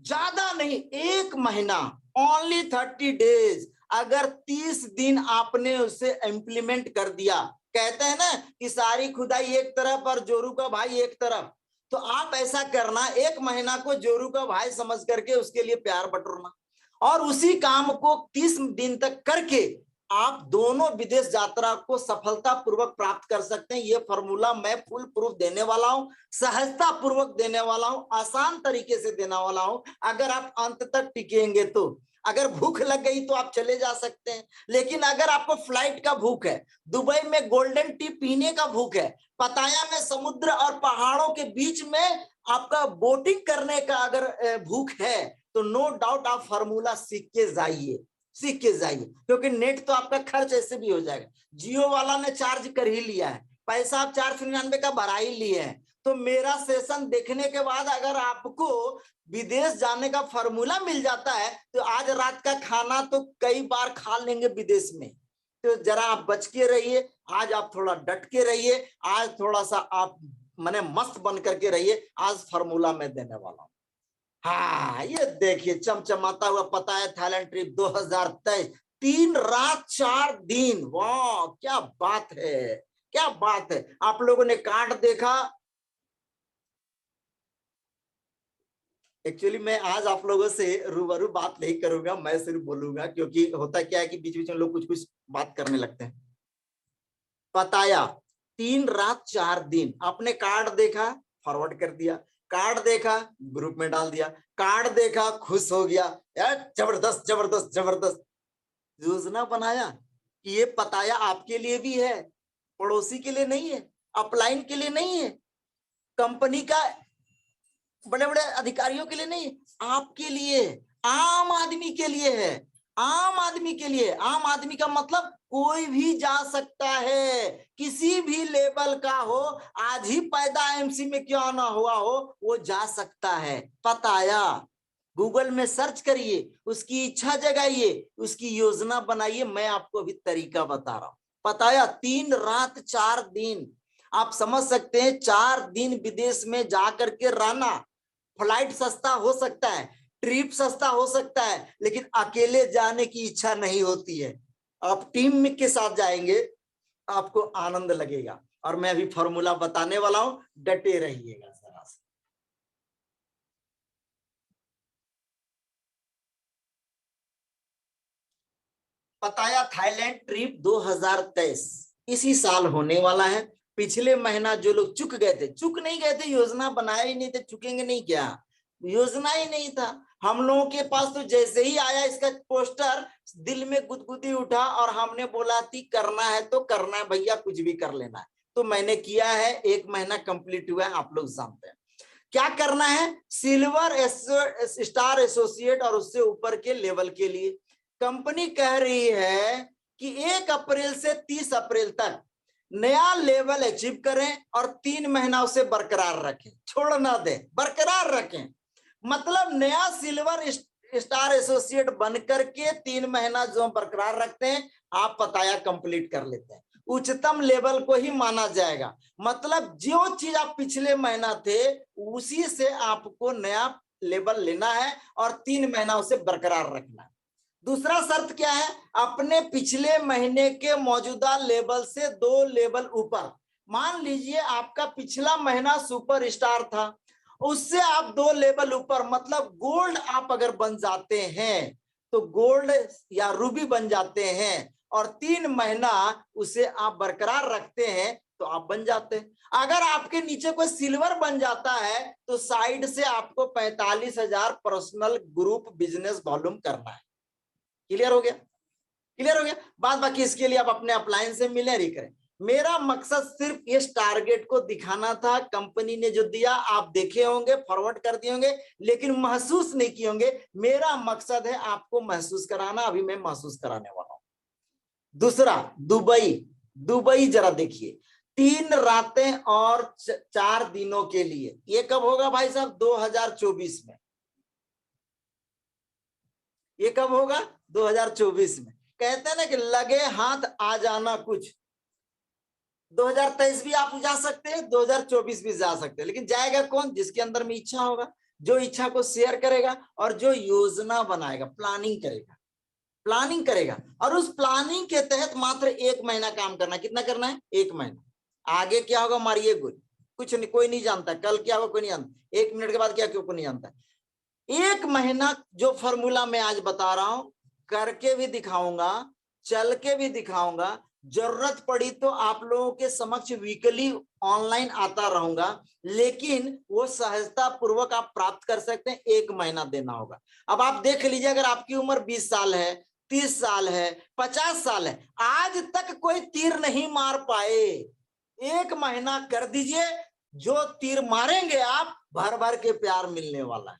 ज्यादा नहीं, 1 महीना, ओनली 30 डेज, अगर 30 दिन आपने उसे इम्प्लीमेंट कर दिया, कहते हैं ना कि सारी खुदाई एक तरफ और जोरू का भाई एक तरफ, तो आप ऐसा करना, 1 महीना को जोरू का भाई समझ करके उसके लिए प्यार बटोरना, और उसी काम को 30 दिन तक करके आप दोनों विदेश यात्रा को सफलता पूर्वक प्राप्त कर सकते हैं। ये फॉर्मूला मैं फुल प्रूफ देने वाला हूं, सहजता पूर्वक देने वाला हूं, आसान तरीके से देने वाला हूं। अगर आप अंत तक टिकेंगे तो, अगर भूख लग गई तो आप चले जा सकते हैं, लेकिन अगर आपको फ्लाइट का भूख है, दुबई में गोल्डन टी पीने का भूख है, पताया में समुद्र और पहाड़ों के बीच में आपका बोटिंग करने का अगर भूख है, तो नो डाउट आप फार्मूला सीख के जाइए, सीख के जाइए। क्योंकि नेट तो आपका खर्च ऐसे भी हो जाएगा, जियो वाला ने चार्ज कर ही लिया है, पैसा आप 499 का भरा ही लिए हैं। तो मेरा सेशन देखने के बाद अगर आपको विदेश जाने का फॉर्मूला मिल जाता है, तो आज रात का खाना तो कई बार खा लेंगे विदेश में। तो जरा आप बच के रहिए, आज आप थोड़ा डट के रहिए, आज थोड़ा सा आप मने मस्त बन करके रहिए। आज फॉर्मूला मैं देने वाला हूं। हाँ, ये देखिए चमचमाता हुआ पता है, थाईलैंड ट्रिप 2023, 3 रात 4 दिन, वाह क्या बात है, क्या बात है। आप लोगों ने कार्ड देखा। एक्चुअली मैं आज आप लोगों से रूबरू बात नहीं करूंगा, मैं सिर्फ बोलूंगा, क्योंकि होता क्या है कि बीच बीच में लोग कुछ कुछ बात करने लगते हैं। पताया 3 रात 4 दिन, आपने कार्ड देखा, फॉरवर्ड कर दिया, कार्ड देखा, ग्रुप में डाल दिया, कार्ड देखा, खुश हो गया, यार जबरदस्त जबरदस्त जबरदस्त। योजना बनाया कि ये पताया आपके लिए भी है, पड़ोसी के लिए नहीं है, अपलाइन के लिए नहीं है, कंपनी का बड़े बड़े अधिकारियों के लिए नहीं, आपके लिए, आम आदमी के लिए है, आम आदमी के लिए। आम आदमी का मतलब कोई भी जा सकता है, किसी भी लेवल का हो, आज ही पैदा एमसी में क्यों ना हुआ हो, वो जा सकता है। पताया गूगल में सर्च करिए, उसकी इच्छा जगाइए, उसकी योजना बनाइए। मैं आपको अभी तरीका बता रहा हूं। पताया 3 रात 4 दिन, आप समझ सकते हैं 4 दिन विदेश में जाकर के रहना। फ्लाइट सस्ता हो सकता है, ट्रिप सस्ता हो सकता है, लेकिन अकेले जाने की इच्छा नहीं होती है। आप टीम के साथ जाएंगे, आपको आनंद लगेगा। और मैं अभी फॉर्मूला बताने वाला हूं, डटे रहिएगा जरा सा। पताया थाईलैंड ट्रिप 2023 इसी साल होने वाला है। पिछले महीना जो लोग चुक गए थे, चुक नहीं गए थे, योजना बनाया ही नहीं थे, चुकेंगे नहीं क्या, योजना ही नहीं था। हम लोगों के पास तो जैसे ही आया इसका पोस्टर, दिल में गुदगुदी उठा और हमने बोला थी करना है तो करना है भैया, कुछ भी कर लेना है। तो मैंने किया है, 1 महीना कंप्लीट हुआ है, आप लोग जानते हैं क्या करना है। सिल्वर स्टार एसोसिएट और उससे ऊपर के लेवल के लिए कंपनी कह रही है कि 1 अप्रैल से 30 अप्रैल तक नया लेवल अचीव करें और 3 महीना उसे बरकरार रखें, छोड़ ना दें, बरकरार रखें। मतलब नया सिल्वर स्टार एसोसिएट बनकर के 3 महीना जो हम बरकरार रखते हैं, आप पताया कंप्लीट कर लेते हैं, उच्चतम लेवल को ही माना जाएगा। मतलब जो चीज आप पिछले महीना थे, उसी से आपको नया लेवल लेना है और 3 महीना उसे बरकरार रखना है। दूसरा शर्त क्या है, अपने पिछले महीने के मौजूदा लेवल से 2 लेवल ऊपर। मान लीजिए आपका पिछला महीना सुपर स्टार था, उससे आप 2 लेवल ऊपर, मतलब गोल्ड आप अगर बन जाते हैं तो गोल्ड या रूबी बन जाते हैं, और 3 महीना उसे आप बरकरार रखते हैं तो आप बन जाते हैं। अगर आपके नीचे कोई सिल्वर बन जाता है तो साइड से आपको 45,000 पर्सनल ग्रुप बिजनेस वॉल्यूम करना है। क्लियर हो गया? क्लियर हो गया बात? बाकी इसके लिए आप अपने अप्लायंस से मिले ही करें। मेरा मकसद सिर्फ इस टारगेट को दिखाना था। कंपनी ने जो दिया आप देखे होंगे, फॉरवर्ड कर दिए होंगे, लेकिन महसूस नहीं किए होंगे। मेरा मकसद है आपको महसूस कराना, अभी मैं महसूस कराने वाला हूं। दूसरा, दुबई। दुबई जरा देखिए, 3 रातें और 4 दिनों के लिए। ये कब होगा भाई साहब? 2024 में। ये कब होगा? 2024 में। कहते हैं ना कि लगे हाथ आ जाना कुछ। 2023 भी आप जा सकते हैं, 2024 भी जा सकते हैं, लेकिन जाएगा कौन? जिसके अंदर में इच्छा होगा, जो इच्छा को शेयर करेगा और जो योजना बनाएगा, प्लानिंग करेगा। प्लानिंग करेगा और उस प्लानिंग के तहत मात्र 1 महीना काम करना। कितना करना है? 1 महीना। आगे क्या होगा मारिए गोली, कुछ नहीं, कोई नहीं जानता। कल क्या होगा कोई नहीं जानता, 1 मिनट के बाद क्या, क्यों कोई नहीं जानता। 1 महीना जो फॉर्मूला मैं आज बता रहा हूं, करके भी दिखाऊंगा, चल के भी दिखाऊंगा। जरूरत पड़ी तो आप लोगों के समक्ष वीकली ऑनलाइन आता रहूंगा, लेकिन वो सहजता पूर्वक आप प्राप्त कर सकते हैं। 1 महीना देना होगा। अब आप देख लीजिए, अगर आपकी उम्र 20 साल है, 30 साल है, 50 साल है, आज तक कोई तीर नहीं मार पाए, 1 महीना कर दीजिए। जो तीर मारेंगे आप, भर भर के प्यार मिलने वाला है।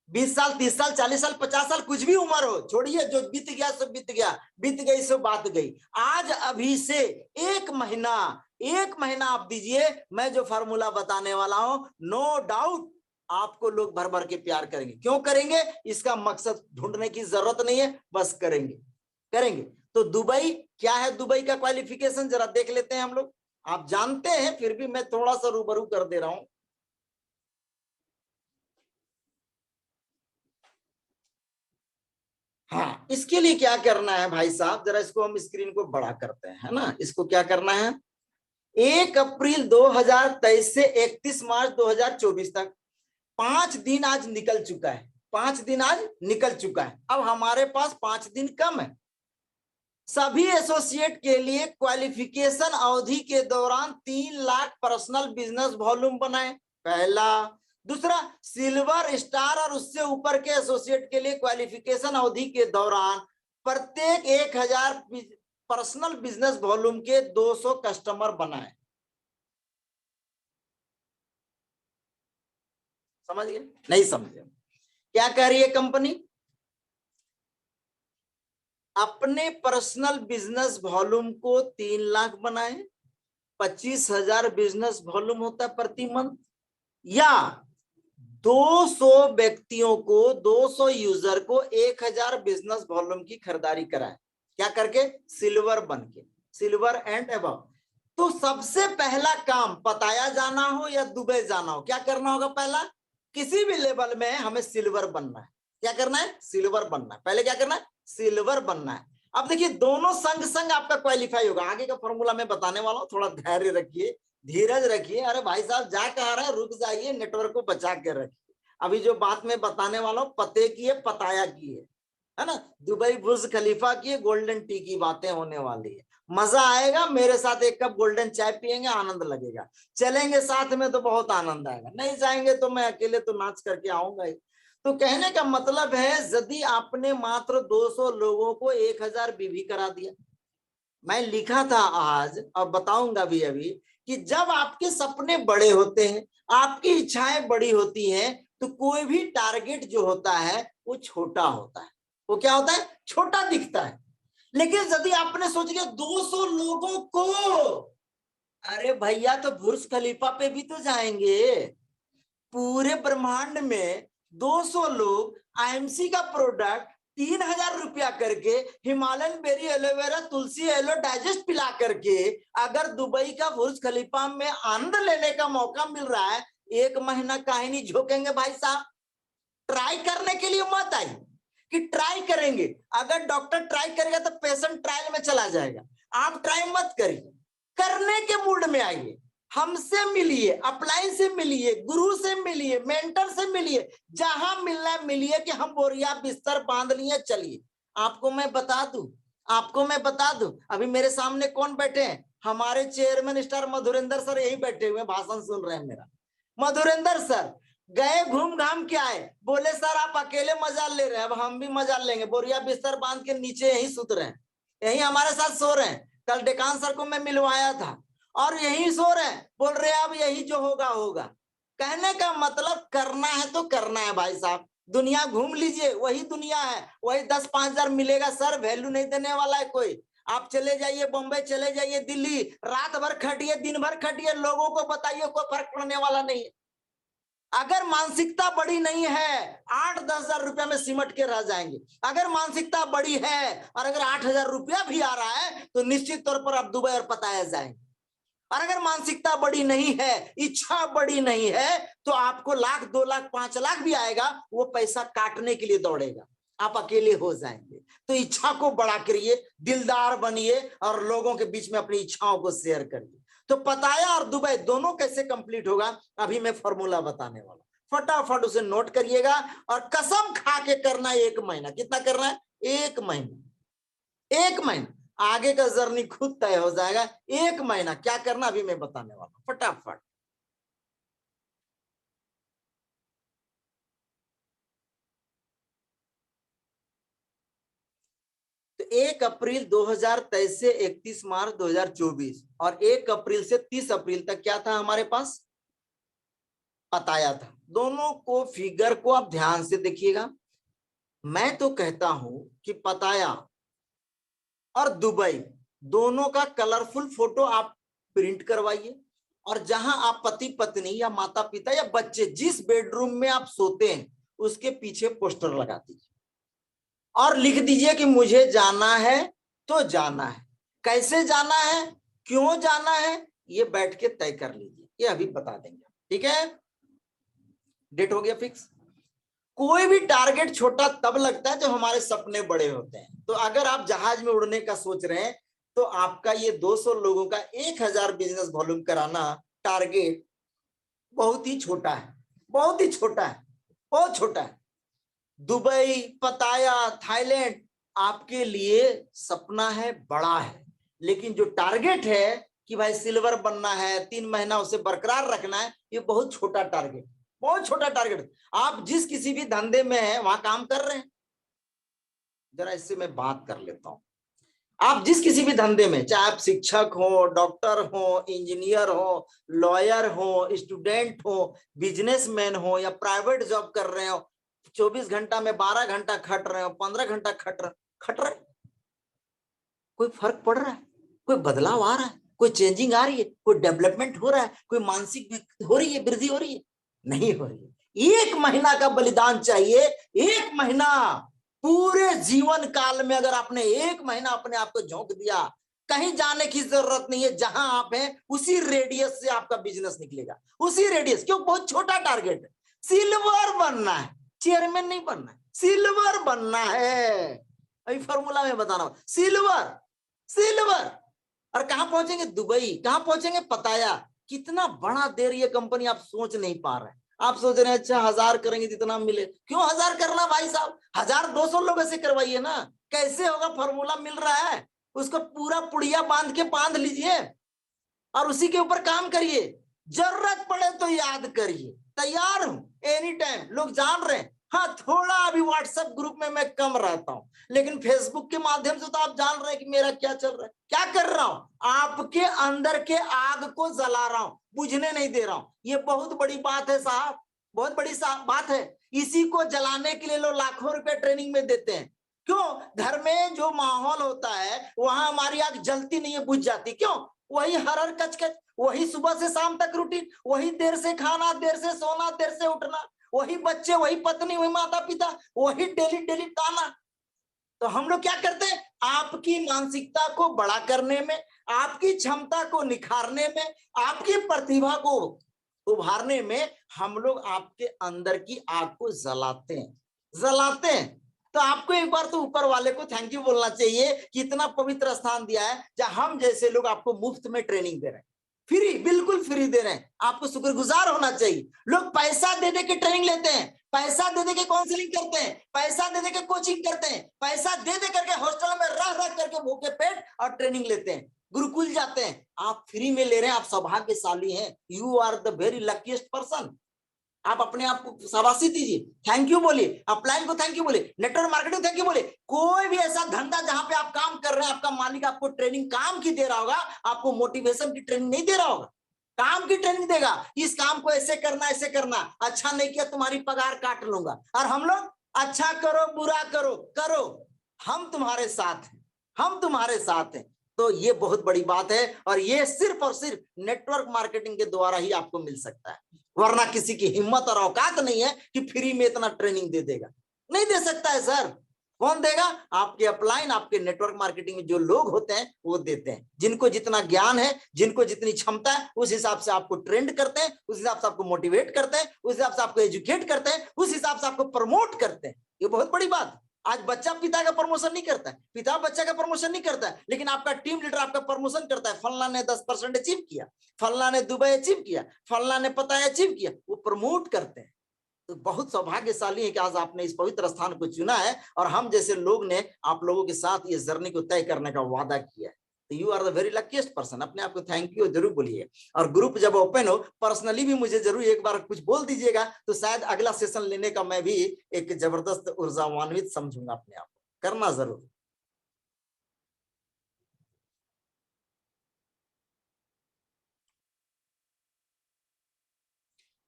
20 साल, 30 साल, 40 साल, 50 साल, कुछ भी उम्र हो, छोड़िए। जो बीत गया सो बीत गया, बीत गई सो बात गई। आज अभी से 1 महीना, 1 महीना आप दीजिए। मैं जो फार्मूला बताने वाला हूं, नो डाउट आपको लोग भर भर के प्यार करेंगे। क्यों करेंगे? इसका मकसद ढूंढने की जरूरत नहीं है, बस करेंगे। करेंगे। तो दुबई क्या है? दुबई का क्वालिफिकेशन जरा देख लेते हैं हम लोग। आप जानते हैं, फिर भी मैं थोड़ा सा रूबरू कर दे रहा हूं। हाँ, इसके लिए क्या करना है भाई साहब, जरा इसको हम स्क्रीन को बड़ा करते हैं, है ना। इसको क्या करना है, 1 अप्रैल 2023 से 31 मार्च 2024 तक 5 दिन आज निकल चुका है। 5 दिन आज निकल चुका है। अब हमारे पास 5 दिन कम है। सभी एसोसिएट के लिए क्वालिफिकेशन अवधि के दौरान 3 लाख पर्सनल बिजनेस वॉल्यूम बनाए, पहला। दूसरा, सिल्वर स्टार और उससे ऊपर के एसोसिएट के लिए क्वालिफिकेशन अवधि के दौरान प्रत्येक 1000 पर्सनल बिजनेस वॉल्यूम के 200 कस्टमर बनाए। समझ गए? नहीं समझे? क्या कह रही है कंपनी? अपने पर्सनल बिजनेस वॉल्यूम को 3 लाख बनाए, 25,000 बिजनेस वॉल्यूम होता है प्रति मंथ, या 200 व्यक्तियों को, 200 यूजर को 1000 बिजनेस वॉल्यूम की खरीदारी कराए। क्या करके? सिल्वर बन के, सिल्वर एंड अबव। तो सबसे पहला काम, पताया जाना हो या दुबई जाना हो, क्या करना होगा? पहला, किसी भी लेवल में हमें सिल्वर बनना है। क्या करना है? सिल्वर बनना है। पहले क्या करना है? सिल्वर बनना है। अब देखिए, दोनों संग संग आपका क्वालिफाई होगा। आगे का फॉर्मूला मैं बताने वाला हूं, थोड़ा धैर्य रखिए, धीरज रखिए। अरे भाई साहब, जा कहा रहे हैं, रुक जाइए, नेटवर्क को बचा के रखिए। अभी जो बात मैं बताने वाला हूं, पते की है, पताया की है ना। दुबई बुर्ज खलीफा की, गोल्डन टी की बातें होने वाली है। मजा आएगा। मेरे साथ 1 कप गोल्डन चाय पियेंगे, आनंद लगेगा। चलेंगे साथ में तो बहुत आनंद आएगा। नहीं जाएंगे तो मैं अकेले तो नाच करके आऊंगा ही। तो कहने का मतलब है, यदि आपने मात्र 200 लोगों को 1000 बीवी करा दिया। मैं लिखा था आज और बताऊंगा भी अभी, कि जब आपके सपने बड़े होते हैं, आपकी इच्छाएं बड़ी होती हैं, तो कोई भी टारगेट जो होता है वो छोटा होता है। वो क्या होता है? छोटा दिखता है। लेकिन यदि आपने सोच लिया 200 लोगों को, अरे भैया तो बुर्ज खलीफा पे भी तो जाएंगे। पूरे ब्रह्मांड में 200 लोग आईएमसी का प्रोडक्ट 3,000 रुपया करके, हिमालयन बेरी एलोवेरा तुलसी एलो डाइजेस्ट पिला करके, अगर दुबई का बुर्ज खलीफा में आनंद लेने का मौका मिल रहा है, 1 महीना काहे नहीं झोंकेंगे भाई साहब? ट्राई करने के लिए मत आई, कि ट्राई करेंगे। अगर डॉक्टर ट्राई करेगा तो पेशेंट ट्रायल में चला जाएगा। आप ट्राई मत करिए, करने के मूड में आइए, हमसे मिलिए, अपलाइन से मिलिए, गुरु से मिलिए, मेंटर से मिलिए, जहां मिलना है मिलिए कि हम बोरिया बिस्तर बांध लिए, चलिए। आपको मैं बता दूं, अभी मेरे सामने कौन बैठे हैं? हमारे चेयरमैन स्टार मधुरेंद्र सर यही बैठे हुए, भाषण सुन रहे हैं मेरा। मधुरेंद्र सर गए घूम घाम के आए, बोले सर आप अकेले मजा ले रहे हैं, अब हम भी मजा लेंगे। बोरिया बिस्तर बांध के नीचे यही सुत रहे हैं, यही हमारे साथ सो रहे हैं। कल डेकान सर को मैं मिलवाया था और यही सो रहे हैं, बोल रहे हैं अब यही जो होगा होगा। कहने का मतलब करना है तो करना है भाई साहब। दुनिया घूम लीजिए, वही दुनिया है, वही 10-5 हजार मिलेगा सर, वैल्यू नहीं देने वाला है कोई। आप चले जाइए बॉम्बे, चले जाइए दिल्ली, रात भर खटिए, दिन भर खटिए, लोगों को बताइए, कोई फर्क पड़ने वाला नहीं है। अगर मानसिकता बड़ी नहीं है 8-10 हजार रुपया में सिमट के रह जाएंगे। अगर मानसिकता बड़ी है और अगर 8 हजार रुपया भी आ रहा है तो निश्चित तौर पर आप दुबई और पताया जाएंगे। और अगर मानसिकता बड़ी नहीं है, इच्छा बड़ी नहीं है, तो आपको 1 लाख 2 लाख 5 लाख भी आएगा, वो पैसा काटने के लिए दौड़ेगा, आप अकेले हो जाएंगे। तो इच्छा को बड़ा करिए, दिलदार बनिए और लोगों के बीच में अपनी इच्छाओं को शेयर करिए। तो पताया और दुबई दोनों कैसे कंप्लीट होगा, अभी मैं फॉर्मूला बताने वाला, फटाफट उसे नोट करिएगा और कसम खा के करना है। 1 महीना, कितना करना है? 1 महीना। 1 महीना, आगे का जर्नी खुद तय हो जाएगा। 1 महीना क्या करना अभी मैं बताने वाला हूं, फटाफट। तो 1 अप्रैल 2023 से 31 मार्च 2024 और 1 अप्रैल से 30 अप्रैल तक क्या था हमारे पास? पताया था। दोनों को फिगर को आप ध्यान से देखिएगा। मैं तो कहता हूं कि पताया और दुबई दोनों का कलरफुल फोटो आप प्रिंट करवाइए और जहां आप पति पत्नी या माता पिता या बच्चे जिस बेडरूम में आप सोते हैं उसके पीछे पोस्टर लगा दीजिए और लिख दीजिए कि मुझे जाना है तो जाना है। कैसे जाना है, क्यों जाना है, ये बैठ के तय कर लीजिए, ये अभी बता देंगे। ठीक है, डेट हो गया फिक्स। कोई भी टारगेट छोटा तब लगता है जब हमारे सपने बड़े होते हैं। तो अगर आप जहाज में उड़ने का सोच रहे हैं तो आपका ये 200 लोगों का 1000 बिजनेस वॉल्यूम कराना टारगेट बहुत ही छोटा है, बहुत ही छोटा है, बहुत छोटा है। दुबई, पताया, थाईलैंड आपके लिए सपना है, बड़ा है, लेकिन जो टारगेट है कि भाई सिल्वर बनना है, 3 महीना उसे बरकरार रखना है, ये बहुत छोटा टारगेट, बहुत छोटा टारगेट। आप जिस किसी भी धंधे में है वहां काम कर रहे हैं, जरा इससे मैं बात कर लेता हूं। आप जिस किसी भी धंधे में, चाहे आप शिक्षक हो, डॉक्टर हो, इंजीनियर हो, लॉयर हो, स्टूडेंट हो, बिजनेसमैन हो या प्राइवेट जॉब कर रहे हो, 24 घंटा में 12 घंटा खट रहे हो, 15 घंटा खट रहे, कोई फर्क पड़ रहा है? कोई बदलाव आ रहा है? कोई चेंजिंग आ रही है? कोई डेवलपमेंट हो रहा है? कोई मानसिक हो रही है, वृद्धि हो रही है? नहीं हो रही है। 1 महीना का बलिदान चाहिए, 1 महीना। पूरे जीवन काल में अगर आपने 1 महीना अपने आप को झोंक दिया, कहीं जाने की जरूरत नहीं है, जहां आप हैं उसी रेडियस से आपका बिजनेस निकलेगा, उसी रेडियस। क्यों? बहुत छोटा टारगेट है, सिल्वर बनना है, चेयरमैन नहीं बनना है, सिल्वर बनना है। अभी फॉर्मूला में बताना, सिल्वर, सिल्वर। और कहां पहुंचेंगे? दुबई। कहां पहुंचेंगे? पताया। कितना बड़ा देर ये कंपनी आप सोच नहीं पा रहे हैं। आप सोच रहे हैं अच्छा 1000 करेंगे जितना मिले। क्यों 1000 करना भाई साहब? 1000-200 लोग ऐसे करवाइए ना। कैसे होगा? फॉर्मूला मिल रहा है, उसको पूरा पुड़िया बांध के बांध लीजिए और उसी के ऊपर काम करिए। जरूरत पड़े तो याद करिए, तैयार हूं एनी टाइम। लोग जान रहे हैं। हाँ, थोड़ा अभी व्हाट्सएप ग्रुप में मैं कम रहता हूं, लेकिन फेसबुक के माध्यम से तो आप जान रहे हैं कि मेरा क्या चल रहा है, क्या कर रहा हूं। आपके अंदर के आग को जला रहा हूं, बुझने नहीं दे रहा हूं। ये बहुत बड़ी बात है साहब, बहुत बड़ी बात है। इसी को जलाने के लिए लोग लाखों रुपए ट्रेनिंग में देते हैं। क्यों? घर में जो माहौल होता है वहां हमारी आग जलती नहीं है, बुझ जाती। क्यों? वही हर कचकच, वही सुबह से शाम तक रूटीन, वही देर से खाना, देर से सोना, देर से उठना, वही बच्चे, वही पत्नी, वही माता पिता, वही डेली डेली ताना। तो हम लोग क्या करते हैं? आपकी मानसिकता को बड़ा करने में, आपकी क्षमता को निखारने में, आपकी प्रतिभा को उभारने में हम लोग आपके अंदर की आग को जलाते हैं, जलाते हैं। तो आपको एक बार तो ऊपर वाले को थैंक यू बोलना चाहिए कि इतना पवित्र स्थान दिया है जहां हम जैसे लोग आपको मुफ्त में ट्रेनिंग दे रहे हैं, फ्री, बिल्कुल फ्री दे रहे हैं। आपको शुक्रगुजार होना चाहिए। लोग पैसा दे दे के ट्रेनिंग लेते हैं, पैसा दे दे के काउंसलिंग करते हैं, पैसा दे दे के कोचिंग करते हैं, पैसा दे दे करके हॉस्टल में रह रह करके भूखे पेट और ट्रेनिंग लेते हैं, गुरुकुल जाते हैं। आप फ्री में ले रहे हैं, आप सौभाग्यशाली हैं। You are the very luckiest person. आप अपने आप को शाबाशी दीजिए, थैंक यू बोलिए, अपलाइन को थैंक यू बोलिए, नेटवर्क मार्केटिंग थैंक यू बोलिए। कोई भी ऐसा धंधा जहां पे आप काम कर रहे हैं, आपका मालिक आपको ट्रेनिंग काम की दे रहा होगा, आपको मोटिवेशन की ट्रेनिंग नहीं दे रहा होगा, काम की ट्रेनिंग देगा। इस काम को ऐसे करना, ऐसे करना, अच्छा नहीं किया तुम्हारी पगार काट लूंगा। और हम लोग अच्छा करो बुरा करो, करो, हम तुम्हारे साथ हैं, हम तुम्हारे साथ हैं। तो ये बहुत बड़ी बात है और ये सिर्फ और सिर्फ नेटवर्क मार्केटिंग के द्वारा ही आपको मिल सकता है, वरना किसी की हिम्मत और औकात नहीं है कि फ्री में इतना ट्रेनिंग दे देगा, नहीं दे सकता है सर। कौन देगा? आपके अपलाइन, आपके नेटवर्क मार्केटिंग में जो लोग होते हैं वो देते हैं। जिनको जितना ज्ञान है, जिनको जितनी क्षमता है, उस हिसाब से आपको ट्रेंड करते हैं, उस हिसाब से आपको मोटिवेट करते हैं, उस हिसाब से आपको एजुकेट करते हैं, उस हिसाब से आपको प्रमोट करते हैं। ये बहुत बड़ी बात है। आज बच्चा पिता का प्रमोशन नहीं करता है, पिता बच्चा का प्रमोशन नहीं करता है, लेकिन आपका टीम लीडर आपका प्रमोशन करता है। फल्ला ने 10% अचीव किया, फल्ला ने दुबई अचीव किया, फल्ला ने पता अचीव किया, वो प्रमोट करते हैं। तो बहुत सौभाग्यशाली है कि आज आपने इस पवित्र स्थान को चुना है और हम जैसे लोग ने आप लोगों के साथ इस जर्नी को तय करने का वादा किया है। तो you are the very luckiest person. अपने आप को थैंक यू जरूर बोलिए। और ग्रुप जब ओपन हो, पर्सनली भी मुझे जरूर एक बार कुछ बोल दीजिएगा, तो शायद अगला सेशन लेने का मैं भी एक जबरदस्त ऊर्जान्वित समझूंगा अपने आप को। करना जरूर।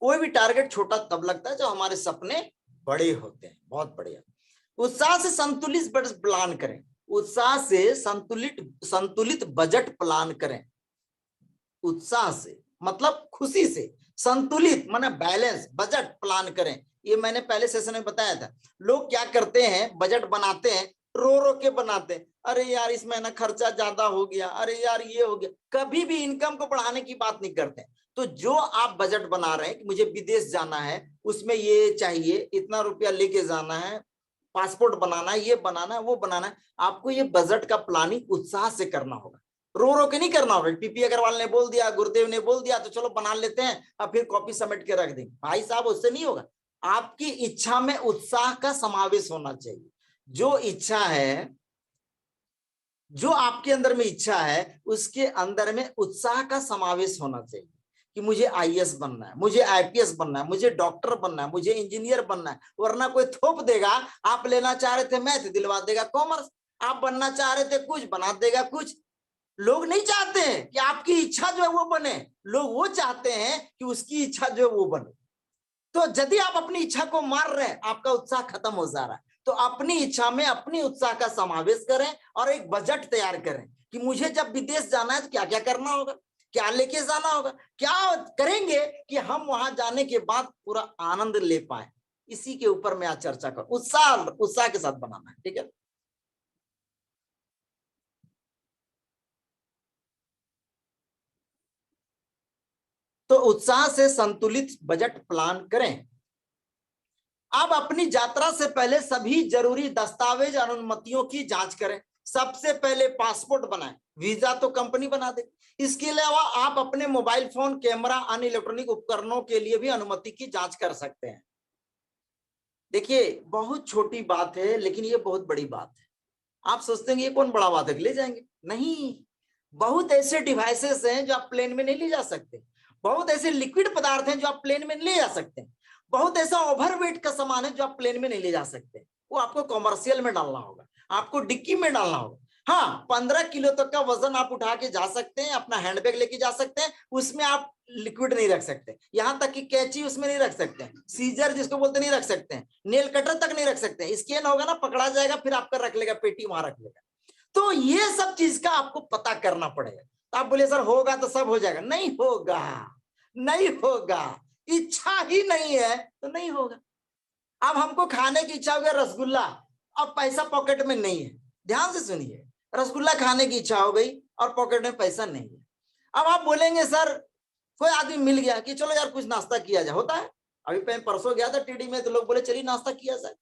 कोई भी टारगेट छोटा तब लगता है जब हमारे सपने बड़े होते हैं, बहुत बड़े। उत्साह से संतुलित प्लान करें, उत्साह से संतुलित संतुलित बजट प्लान करें। उत्साह से मतलब खुशी से, संतुलित माने बैलेंस बजट प्लान करें। ये मैंने पहले सेशन में बताया था। लोग क्या करते हैं, बजट बनाते हैं, रो रो के बनाते हैं, अरे यार इस महीना खर्चा ज्यादा हो गया, अरे यार ये हो गया। कभी भी इनकम को बढ़ाने की बात नहीं करते। तो जो आप बजट बना रहे हैं कि मुझे विदेश जाना है, उसमें ये चाहिए, इतना रुपया लेके जाना है, पासपोर्ट बनाना है, ये बनाना है, वो बनाना है, आपको ये बजट का प्लानिंग उत्साह से करना होगा। रो रो के नहीं करना होगा। पीपी अग्रवाल ने बोल दिया, गुरुदेव ने बोल दिया, तो चलो बना लेते हैं और फिर कॉपी समेट के रख देंगे। भाई साहब उससे नहीं होगा। आपकी इच्छा में उत्साह का समावेश होना चाहिए। जो इच्छा है, जो आपके अंदर में इच्छा है, उसके अंदर में उत्साह का समावेश होना चाहिए कि मुझे आईएएस बनना है, मुझे आईपीएस बनना है, मुझे डॉक्टर बनना है, मुझे इंजीनियर बनना है। वरना कोई थोप देगा। आप लेना चाह रहे थे मैथ, दिलवा देगा कॉमर्स। आप बनना चाह रहे थे कुछ, बना देगा कुछ। लोग नहीं चाहते हैं कि आपकी इच्छा जो है वो बने, लोग वो चाहते हैं कि उसकी इच्छा जो है वो बने। तो यदि आप अपनी इच्छा को मार रहे हैं, आपका उत्साह खत्म हो जा रहा है। तो अपनी इच्छा में अपनी उत्साह का समावेश करें और एक बजट तैयार करें कि मुझे जब विदेश जाना है तो क्या क्या करना होगा, क्या लेके जाना होगा, क्या करेंगे कि हम वहां जाने के बाद पूरा आनंद ले पाए। इसी के ऊपर मैं आज चर्चा करूं। उत्साह उत्साह के साथ बनाना है, ठीक है। तो उत्साह से संतुलित बजट प्लान करें। अब अपनी यात्रा से पहले सभी जरूरी दस्तावेज और अनुमतियों की जांच करें। सबसे पहले पासपोर्ट बनाएं, वीजा तो कंपनी बना दे। इसके अलावा आप अपने मोबाइल फोन, कैमरा, अन्य इलेक्ट्रॉनिक उपकरणों के लिए भी अनुमति की जांच कर सकते हैं। देखिए बहुत छोटी बात है, लेकिन ये बहुत बड़ी बात है। आप सोचते हैं ये कौन बड़ा बात है, ले जाएंगे? नहीं। बहुत ऐसे डिवाइसेस हैं जो आप प्लेन में नहीं ले जा सकते। बहुत ऐसे लिक्विड पदार्थ हैं जो आप प्लेन में नहीं ले जा सकते। बहुत ऐसा ओवरवेट का सामान है जो आप प्लेन में नहीं ले जा सकते। वो आपको कॉमर्शियल में डालना होगा, आपको डिक्की में डालना होगा। हाँ, 15 किलो तक का वजन आप उठा के जा सकते हैं, अपना हैंडबैग लेके जा सकते हैं, उसमें आप लिक्विड नहीं रख सकते। यहां तक कि कैंची उसमें नहीं रख सकते हैं, सीजर जिसको बोलते नहीं रख सकते हैं, नेल कटर तक नहीं रख सकते हैं। स्कैन होगा ना, पकड़ा जाएगा, फिर आपका रख लेगा, पेटी वहां रख लेगा। तो ये सब चीज का आपको पता करना पड़ेगा। तो आप बोले सर होगा तो सब हो जाएगा, नहीं होगा, नहीं होगा। इच्छा ही नहीं है तो नहीं होगा। अब हमको खाने की इच्छा हो गया रसगुल्ला, अब पैसा पॉकेट में नहीं है। ध्यान से सुनिए, रसगुल्ला खाने की इच्छा हो गई और पॉकेट में पैसा नहीं है। अब आप बोलेंगे सर, कोई आदमी मिल गया कि चलो यार कुछ नाश्ता किया जाए, होता है। अभी मैं परसों गया था टीडी में, तो लोग बोले चलिए नाश्ता किया जाए।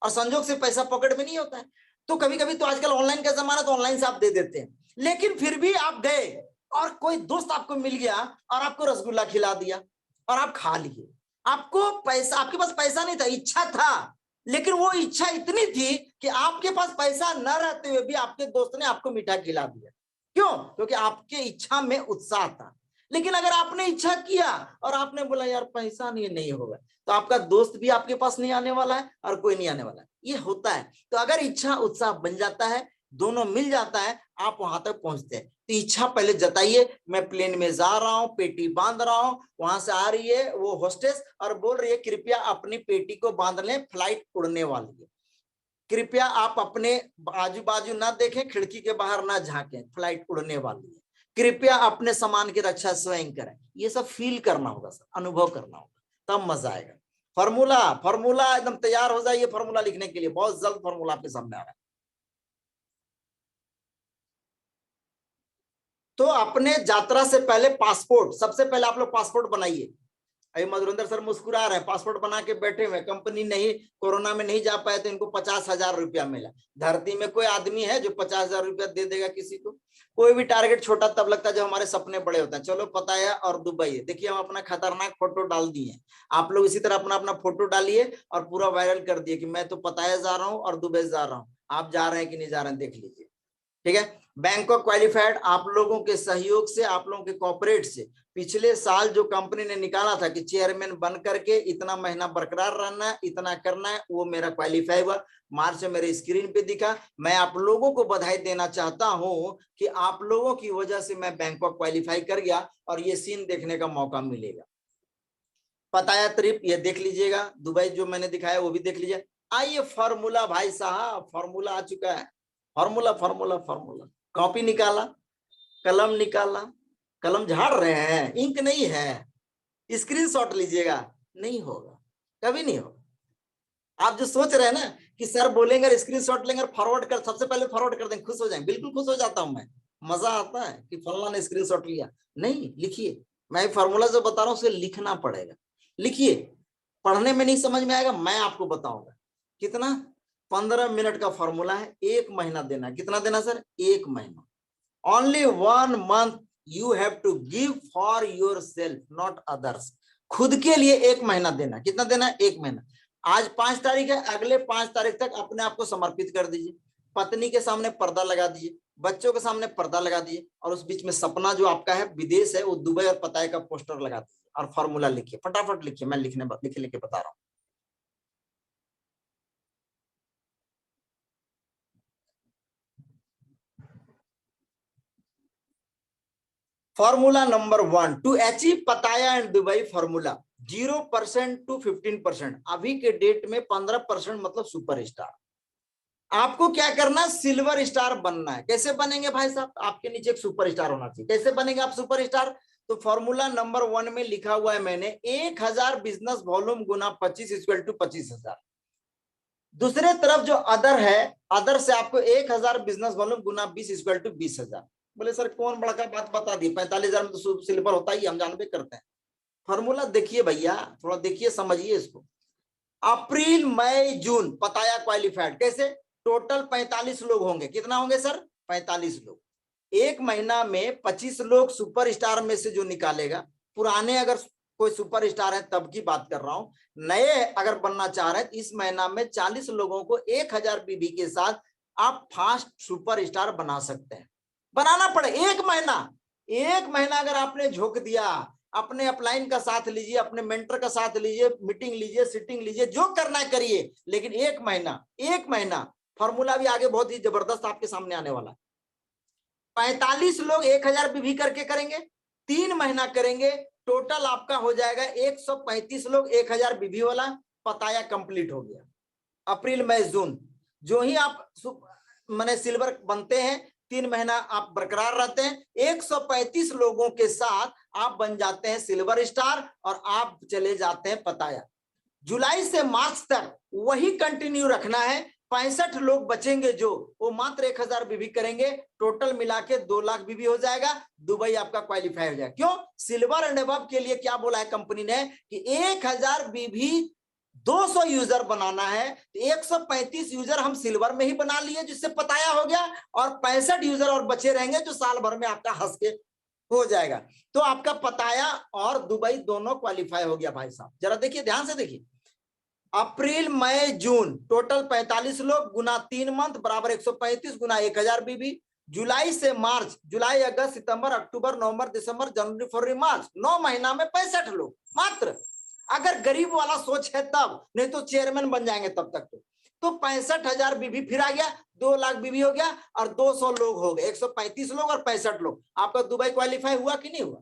और संजोग से पैसा पॉकेट में नहीं होता है, तो कभी कभी तो आजकल ऑनलाइन का जमाना, तो ऑनलाइन से आप दे देते हैं। लेकिन फिर भी आप गए और कोई दोस्त आपको मिल गया और आपको रसगुल्ला खिला दिया और आप खा लिए। आपको पैसा, आपके पास पैसा नहीं था, इच्छा था, लेकिन वो इच्छा इतनी थी कि आपके पास पैसा न रहते हुए भी आपके दोस्त ने आपको मीठा खिला दिया। क्यों? क्योंकि आपके इच्छा में उत्साह था। लेकिन अगर आपने इच्छा किया और आपने बोला यार पैसा नहीं होगा, तो आपका दोस्त भी आपके पास नहीं आने वाला है और कोई नहीं आने वाला है। ये होता है। तो अगर इच्छा उत्साह बन जाता है, दोनों मिल जाता है, आप वहां तक पहुंचते हैं। तो इच्छा पहले जताइए, मैं प्लेन में जा रहा हूं, पेटी बांध रहा हूं, वहां से आ रही है वो होस्टेस और बोल रही है कृपया अपनी पेटी को बांध लें, फ्लाइट उड़ने वाली है, कृपया आप अपने आजू बाजू ना देखें, खिड़की के बाहर ना झांकें, फ्लाइट उड़ने वाली है, कृपया अपने सामान की रक्षा स्वयं करें। ये सब फील करना होगा सर, अनुभव करना होगा, तब मजा आएगा। फॉर्मूला, फॉर्मूला एकदम तैयार हो जाइए फॉर्मूला लिखने के लिए, बहुत जल्द फॉर्मूला आपके सामने आ रहा है। तो अपने यात्रा से पहले पासपोर्ट, सबसे पहले आप लोग पासपोर्ट बनाइए। अभी मधुरेंद्र सर मुस्कुरा रहे हैं, पासपोर्ट बना के बैठे हुए, कंपनी नहीं, कोरोना में नहीं जा पाए तो इनको 50,000 रुपया मिला। धरती में कोई आदमी है जो 50,000 रुपया दे देगा किसी को? कोई भी टारगेट छोटा तब लगता है जब हमारे सपने बड़े होते हैं। चलो पताया और दुबई है, देखिए हम अपना खतरनाक फोटो डाल दिए। आप लोग इसी तरह अपना अपना फोटो डालिए और पूरा वायरल कर दिए कि मैं तो पताया जा रहा हूँ और दुबई जा रहा हूँ। आप जा रहे हैं कि नहीं जा रहे हैं देख लीजिए, ठीक है। बैंकॉक क्वालिफाइड, आप लोगों के सहयोग से, आप लोगों के कॉर्पोरेट से पिछले साल जो कंपनी ने निकाला था कि चेयरमैन बन करके इतना महीना बरकरार रहना है, इतना करना है, वो मेरा क्वालिफाई हुआ, मार्च में मेरे स्क्रीन पे दिखा। मैं आप लोगों को बधाई देना चाहता हूं कि आप लोगों की वजह से मैं बैंकॉक क्वालिफाई कर गया और ये सीन देखने का मौका मिलेगा। पताया ट्रिप ये देख लीजिएगा, दुबई जो मैंने दिखाया वो भी देख लीजिए। आइए फॉर्मूला भाई साहब, फॉर्मूला आ चुका है। फॉर्मूला फॉर्मूला फॉर्मूला, कॉपी निकाला, कलम निकाला, कलम झाड़ रहे हैं, इंक नहीं है, स्क्रीनशॉट लीजिएगा। नहीं होगा, कभी नहीं होगा। आप जो सोच रहे हैं ना कि सर बोलेंगे स्क्रीनशॉट लेंगे फॉरवर्ड कर, सबसे पहले फॉरवर्ड कर देंगे, खुश हो जाएंगे, बिल्कुल खुश हो जाता हूं मैं, मजा आता है कि फलाना ने स्क्रीनशॉट लिया। नहीं, लिखिए, मैं फॉर्मूला जो बता रहा हूँ उसे लिखना पड़ेगा। लिखिए, पढ़ने में नहीं समझ में आएगा, मैं आपको बताऊंगा। कितना? 15 मिनट का फॉर्मूला है, 1 महीना देना। कितना देना सर? 1 महीना। Only 1 month you have to give for yourself, not others. खुद के लिए 1 महीना देना। कितना देना है? 1 महीना। आज 5 तारीख है, अगले 5 तारीख तक अपने आप को समर्पित कर दीजिए। पत्नी के सामने पर्दा लगा दीजिए, बच्चों के सामने पर्दा लगा दीजिए, और उस बीच में सपना जो आपका है विदेश है, वो दुबई और पताये का पोस्टर लगा दीजिए और फॉर्मूला लिखिए, फटाफट लिखिए, मैं लिखे लिखे बता रहा हूँ। Formula number 1 to achieve Pattaya and Dubai formula, 0% to 15%। अभी के डेट में 15% मतलब सुपर स्टार। आपको क्या करना है? सिल्वर स्टार बनना है। कैसे बनेंगे भाई साहब? आपके नीचे एक सुपर स्टार होना चाहिए। कैसे बनेंगे आप सुपर स्टार? तो फॉर्मूला नंबर 1 में लिखा हुआ है मैंने, 1000 बिजनेस वॉल्यूम गुना 25 इक्वल टू 25,000। दूसरे तरफ जो अदर है, अदर से आपको 1000 बिजनेस वॉल्यूम गुना 20 इक्वल टू 20,000। बोले सर कौन बड़ा का बात बता दी, 45,000 में तो सिल्वर होता ही, हम जानते करते हैं। फॉर्मूला देखिए भैया, थोड़ा देखिए, समझिए इसको। अप्रैल मई जून पताया क्वालिफाइड, कैसे? टोटल 45 लोग होंगे। कितना होंगे सर? 45 लोग। 1 महीना में 25 लोग सुपर स्टार में से जो निकालेगा, पुराने अगर कोई सुपर स्टार है तब की बात कर रहा हूं, नए अगर बनना चाह रहे हैं, इस महीना में 40 लोगों को 1000 बीबी के साथ आप फास्ट सुपर स्टार बना सकते हैं। बनाना पड़े 1 महीना। 1 महीना अगर आपने झोंक दिया, अपने अपलाइन का साथ लीजिए, अपने मेंटर का साथ लीजिए, मीटिंग लीजिए, सिटिंग लीजिए, जो करना है करिए, लेकिन 1 महीना, 1 महीना। फॉर्मूला भी आगे बहुत ही जबरदस्त आपके सामने आने वाला है। 45 लोग 1000 बीबी करके करेंगे, 3 महीना करेंगे, टोटल आपका हो जाएगा 135 लोग 1000 बीबी वाला। पताया कंप्लीट हो गया। अप्रैल मई जून, जो ही आप माने सिल्वर बनते हैं, 3 महीना आप बरकरार रहते हैं, 135 लोगों के साथ आप बन जाते हैं सिल्वर स्टार और आप चले जाते हैं पताया। जुलाई से मार्च तक वही कंटिन्यू रखना है। 65 लोग बचेंगे जो, वो मात्र 1000 बीबी करेंगे, टोटल मिला के 2 लाख बीबी हो जाएगा। दुबई आपका क्वालिफाई हो जाएगा। क्यों? सिल्वर एंड अबव के लिए क्या बोला है कंपनी ने कि 1000 बीबी 200 यूजर बनाना है तो 135 यूजर हम सिल्वर में ही बना लिए जिससे पताया हो गया, और 65 यूजर और बचे रहेंगे जो साल भर में आपका हंस के हो जाएगा। तो आपका पताया और दुबई दोनों क्वालिफाई हो गया भाई साहब। जरा देखिए, ध्यान से देखिए, अप्रैल मई जून टोटल 45 लोग गुना 3 मंथ बराबर 135 गुना 1000 बीबी। जुलाई से मार्च, जुलाई अगस्त सितंबर अक्टूबर नवंबर दिसंबर जनवरी फरवरी मार्च, 9 महीना में 65 लोग मात्र। अगर गरीब वाला सोच है तब, नहीं तो चेयरमैन बन जाएंगे तब तक। तो 65,000 बीबी फिर आ गया, 2 लाख बीबी हो गया और 200 लोग हो गए, 135 लोग और 65 लोग। आपका दुबई क्वालिफाई हुआ कि नहीं हुआ?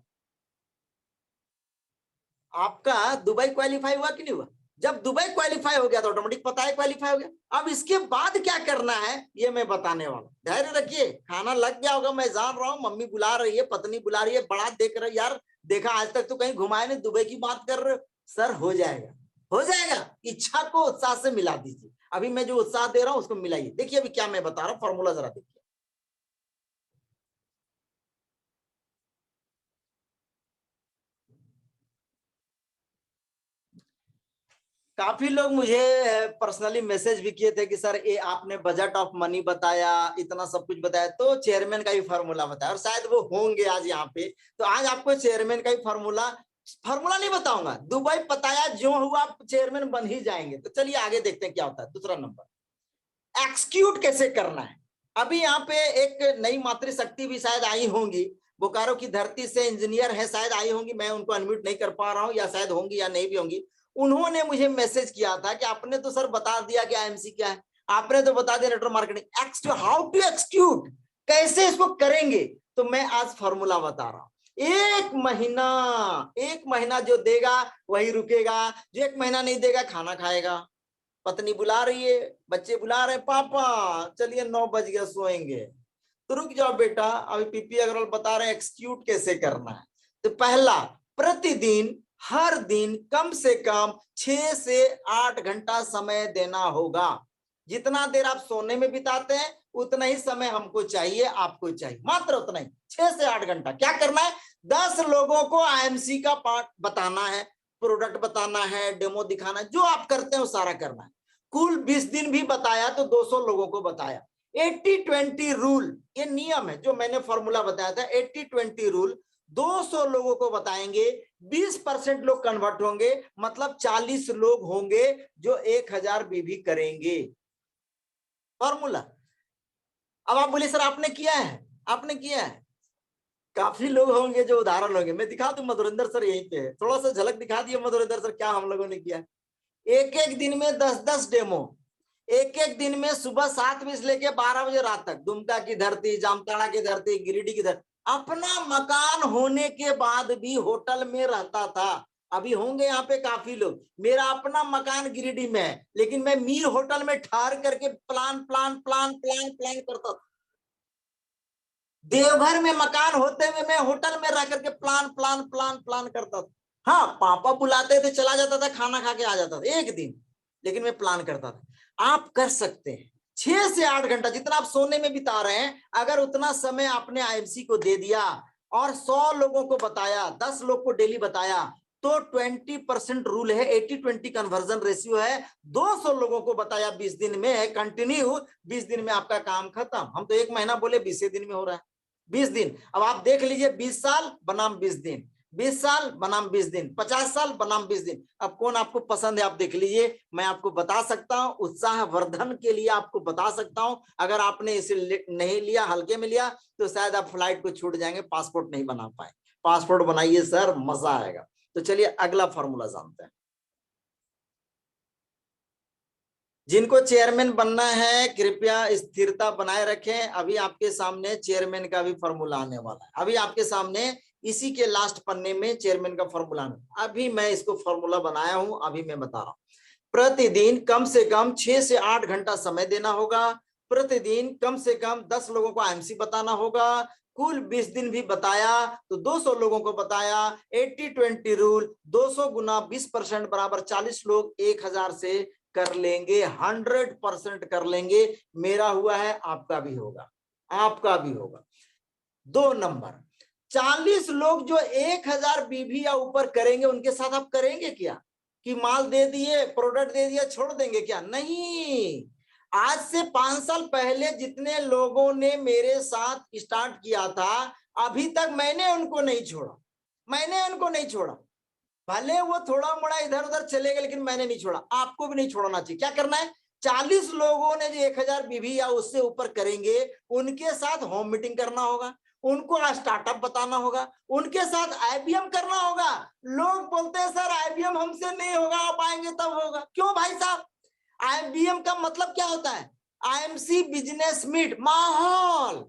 आपका दुबई क्वालिफाई हुआ कि नहीं हुआ? जब दुबई क्वालिफाई हो गया तो ऑटोमेटिक पता है क्वालिफाई हो गया। अब इसके बाद क्या करना है ये मैं बताने वाला, धैर्य रखिए। खाना लग गया होगा मैं जान रहा हूँ, मम्मी बुला रही है, पत्नी बुला रही है, बड़ा देख रहे यार, देखा आज तक तो कहीं घुमाए नहीं, दुबई की बात कर रहे हो। सर हो जाएगा, हो जाएगा, इच्छा को उत्साह से मिला दीजिए। अभी मैं जो उत्साह दे रहा हूँ उसको मिलाइए। देखिए अभी क्या मैं बता रहा हूँ, फॉर्मूला जरा देखिए। काफी लोग मुझे पर्सनली मैसेज भी किए थे कि सर ये आपने बजट ऑफ मनी बताया, इतना सब कुछ बताया, तो चेयरमैन का ही फॉर्मूला बताया, और शायद वो होंगे आज यहाँ पे। तो आज आपको चेयरमैन का ही फॉर्मूला, फॉर्मूला नहीं बताऊंगा, दुबई पताया जो हुआ चेयरमैन बन ही जाएंगे। तो चलिए आगे देखते हैं क्या होता है। दूसरा नंबर, एक्सक्यूट कैसे करना है। अभी यहाँ पे एक नई मातृशक्ति भी शायद आई होंगी, बोकारो की धरती से इंजीनियर है, शायद आई होंगी, मैं उनको अनम्यूट नहीं कर पा रहा हूँ, या शायद होंगी या नहीं भी होंगी। उन्होंने मुझे मैसेज किया था कि आपने तो सर बता दिया कि आईएमसी क्या है, आपने तो बता दिया network marketing, how to execute, कैसे इसको करेंगे। तो मैं आज फॉर्मूला बता रहा हूँ। एक महीना, एक महीना जो देगा वही रुकेगा, जो एक महीना नहीं देगा खाना खाएगा। पत्नी बुला रही है, बच्चे बुला रहे हैं, पापा चलिए 9 बज गया सोएंगे, तो रुक जाओ बेटा, अभी पीपी अग्रवाल बता रहे हैं एक्सक्यूट कैसे करना है। तो पहला, प्रतिदिन हर दिन कम से कम 6 से 8 घंटा समय देना होगा। जितना देर आप सोने में बिताते हैं उतना ही समय हमको चाहिए, आपको चाहिए, मात्र उतना ही, 6 से 8 घंटा। क्या करना है, 10 लोगों को आईएमसी का पार्ट बताना है, प्रोडक्ट बताना है, डेमो दिखाना है, जो आप करते हैं वो सारा करना है। कुल 20 दिन भी बताया तो 200 लोगों को बताया। 80-20 रूल, ये नियम है जो मैंने फॉर्मूला बताया था, 80-20 रूल। 200 लोगों को बताएंगे, 20% लोग कन्वर्ट होंगे, मतलब 40 लोग होंगे जो 1000 बीबी करेंगे। फॉर्मूला। अब आप बोलिए सर आपने किया है, आपने किया है, काफी लोग होंगे जो उदाहरण होंगे। मैं दिखा दूं, मधुरेंद्र सर यहीं पे है, थोड़ा सा झलक दिखा दिए मधुरेंद्र सर क्या हम लोगों ने किया। एक एक दिन में 10-10 डेमो, एक एक दिन में सुबह 7 बजे से लेके 12 बजे रात तक, दुमका की धरती, जामताड़ा की धरती, गिरिडीह की धरती। अपना मकान होने के बाद भी होटल में रहता था। अभी होंगे यहाँ पे काफी लोग, मेरा अपना मकान गिरिडीह में है, लेकिन मैं मीर होटल में ठहर करके plan plan plan plan plan करता था। देवघर में मकान होते हुए मैं होटल में रह करके प्लान प्लान प्लान प्लान करता था। हाँ, पापा बुलाते थे, चला जाता था, खाना खा के आ जाता था एक दिन, लेकिन मैं प्लान करता था। आप कर सकते हैं 6 से 8 घंटा, जितना आप सोने में बिता रहे हैं, अगर उतना समय आपने आईएमसी को दे दिया और 100 लोगों को बताया, 10 लोग को डेली बताया, तो 20% रूल है, 80-20 कन्वर्जन रेशियो है। 200 लोगों को बताया 20 दिन में कंटिन्यू, 20 दिन में आपका काम खत्म। हम तो एक महीना बोले, 20 दिन में हो रहा है, 20 दिन। अब आप देख लीजिए, 20 साल बनाम 20 दिन, 20 साल बनाम 20 दिन, 50 साल बनाम 20 दिन। अब कौन आपको पसंद है आप देख लीजिए। मैं आपको बता सकता हूं, उत्साह वर्धन के लिए आपको बता सकता हूं, अगर आपने इसे नहीं लिया, हल्के में लिया, तो शायद आप फ्लाइट को छूट जाएंगे, पासपोर्ट नहीं बना पाए। पासपोर्ट बनाइए सर, मजा आएगा। तो चलिए अगला फॉर्मूला जानते हैं। जिनको चेयरमैन बनना है कृपया स्थिरता बनाए रखें। अभी आपके सामने चेयरमैन का भी फॉर्मूला आने वाला है, अभी आपके सामने इसी के लास्ट पन्ने में चेयरमैन का फॉर्मूला आने, अभी मैं इसको फॉर्मूला बनाया हूं, अभी मैं बता रहा हूं। प्रतिदिन कम से कम 6 से 8 घंटा समय देना होगा, प्रतिदिन कम से कम 10 लोगों को आईएमसी बताना होगा, कुल 20 दिन भी बताया तो 200 लोगों को बताया। 80-20 रूल, 200 गुना 20% बराबर 40 लोग 1000 से कर लेंगे, 100% कर लेंगे। मेरा हुआ है, आपका भी होगा, आपका भी होगा। 2 नंबर, 40 लोग जो 1000 बीबी या ऊपर करेंगे, उनके साथ आप करेंगे क्या? कि माल दे दिए, प्रोडक्ट दे दिया, छोड़ देंगे क्या? नहीं, आज से 5 साल पहले जितने लोगों ने मेरे साथ स्टार्ट किया था, अभी तक मैंने उनको नहीं छोड़ा, मैंने उनको नहीं छोड़ा। भले वो थोड़ा मोड़ा इधर उधर चले गए, लेकिन मैंने नहीं छोड़ा। आपको भी नहीं छोड़ना चाहिए। क्या करना है? 40 लोगों ने जो 1000 बीवी या उससे ऊपर करेंगे, उनके साथ होम मीटिंग करना होगा, उनको स्टार्टअप बताना होगा, उनके साथ आईबीएम करना होगा। लोग बोलते हैं सर आईबीएम हमसे नहीं होगा, आप आएंगे तब होगा। क्यों भाई साहब? आईबीएम का मतलब क्या होता है? आईएमसी बिजनेस मीट, माहौल।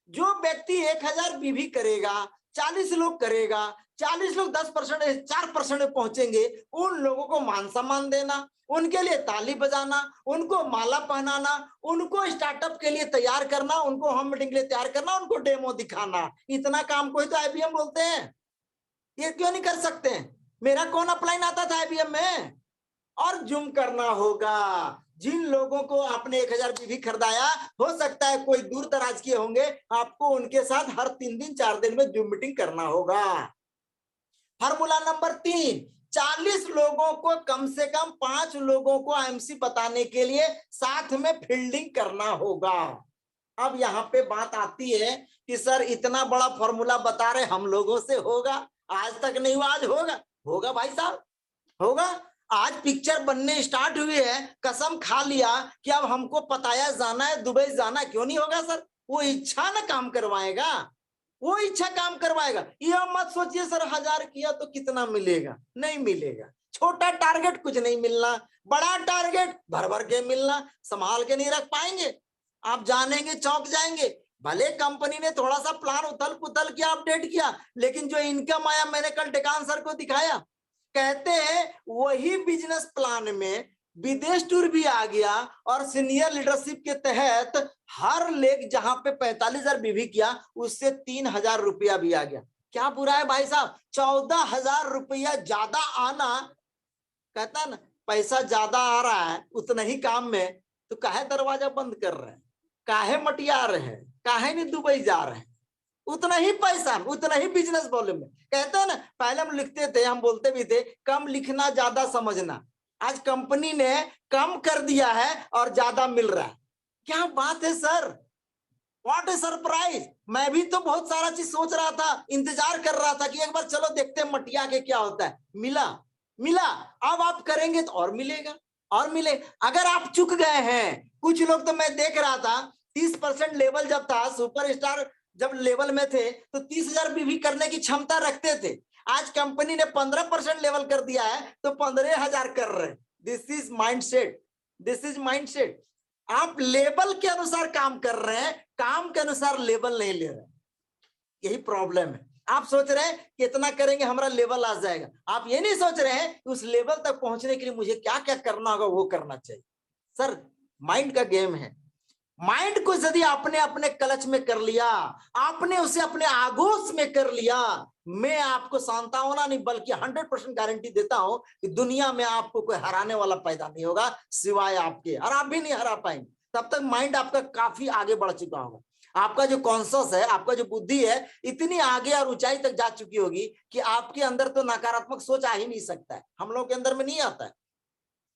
जो व्यक्ति 1000 बीवी करेगा, 40 लोग करेगा, 40 लोग 10% 4% पहुंचेंगे, उन लोगों को मान सम्मान देना, उनके लिए ताली बजाना, उनको माला पहनाना, उनको स्टार्टअप के लिए तैयार करना, उनको होम मीटिंग के लिए तैयार करना, उनको डेमो दिखाना, इतना काम को ही तो आईबीएम बोलते हैं। ये क्यों नहीं कर सकते? मेरा कौन अपलाइन आता था आईबीएम में? और जूम करना होगा। जिन लोगों को आपने 1000 बीवी खरीदाया, हो सकता है कोई दूर दराज के होंगे, आपको उनके साथ हर 3 दिन 4 दिन में जूम मीटिंग करना होगा। फार्मूला नंबर 3, 40 लोगों को कम से कम 5 लोगों को आईएमसी बताने के लिए साथ में फील्डिंग करना होगा। अब यहाँ पे बात आती है कि सर इतना बड़ा फॉर्मूला बता रहे, हम लोगों से होगा? आज तक नहीं हुआ, आज होगा। होगा भाई साहब, होगा। आज पिक्चर बनने स्टार्ट हुई है, कसम खा लिया कि अब हमको पताया जाना है, दुबई जाना। क्यों नहीं होगा सर? वो इच्छा ना काम करवाएगा, वो इच्छा काम करवाएगा। ये मत सोचिए सर 1000 किया तो कितना मिलेगा, नहीं मिलेगा। छोटा टारगेट कुछ नहीं मिलना, बड़ा टारगेट भर भर के मिलना। संभाल के नहीं रख पाएंगे, आप जानेंगे, चौंक जाएंगे। भले कंपनी ने थोड़ा सा प्लान उथल पुथल किया, अपडेट किया, लेकिन जो इनकम आया, मैंने कल डेकान सर को दिखाया, कहते हैं वही बिजनेस प्लान में विदेश टूर भी आ गया, और सीनियर लीडरशिप के तहत हर लेग जहां पे 45,000 बीवी किया, उससे 3,000 रुपया भी आ गया। क्या बुरा है भाई साहब? 14,000 रुपया ज्यादा आना। कहता है ना, पैसा ज्यादा आ रहा है उतना ही काम में, तो काहे दरवाजा बंद कर रहे हैं, काहे मटिया रहे हैं, काहे नहीं दुबई जा रहे हैं? उतना ही पैसा, उतना ही बिजनेस वॉल्यूम में। कहते हैं ना, पहले हम लिखते थे, हम बोलते भी थे कम लिखना ज्यादा समझना। आज कंपनी ने कम कर दिया है और ज्यादा मिल रहा है। क्या बात है सर, व्हाट ए सरप्राइज। मैं भी तो बहुत सारा चीज सोच रहा था, इंतजार कर रहा था कि एक बार चलो देखते हैं मटिया के क्या होता है। मिला, मिला। अब आप करेंगे तो और मिलेगा, और मिले। अगर आप चुक गए हैं, कुछ लोग तो मैं देख रहा था 30% लेवल जब था, सुपरस्टार जब लेवल में थे, तो 30,000 बीवी करने की क्षमता रखते थे। आज कंपनी ने 15% लेवल कर दिया है, तो 15,000 कर रहे हैं। This is mindset, this is mindset. आप लेवल के अनुसार काम कर रहे हैं, काम के अनुसार लेवल नहीं ले रहे। यही प्रॉब्लम है। आप सोच रहे हैं कितना करेंगे हमारा लेवल आ जाएगा, आप ये नहीं सोच रहे हैं उस लेवल तक पहुंचने के लिए मुझे क्या क्या करना होगा, वो करना चाहिए। सर माइंड का गेम है। माइंड को यदि आपने अपने क्लच में कर लिया, आपने उसे अपने आगोश में कर लिया, मैं आपको सांत्वना नहीं बल्कि 100% गारंटी देता हूं कि दुनिया में आपको कोई हराने वाला पैदा नहीं होगा सिवाय आपके, और आप भी नहीं हरा पाएंगे। तब तक माइंड आपका काफी आगे बढ़ चुका होगा। आपका जो कॉन्शियस है, आपका जो बुद्धि है, इतनी आगे और ऊंचाई तक जा चुकी होगी कि आपके अंदर तो नकारात्मक सोच आ ही नहीं सकता है। हम लोग के अंदर में नहीं आता है।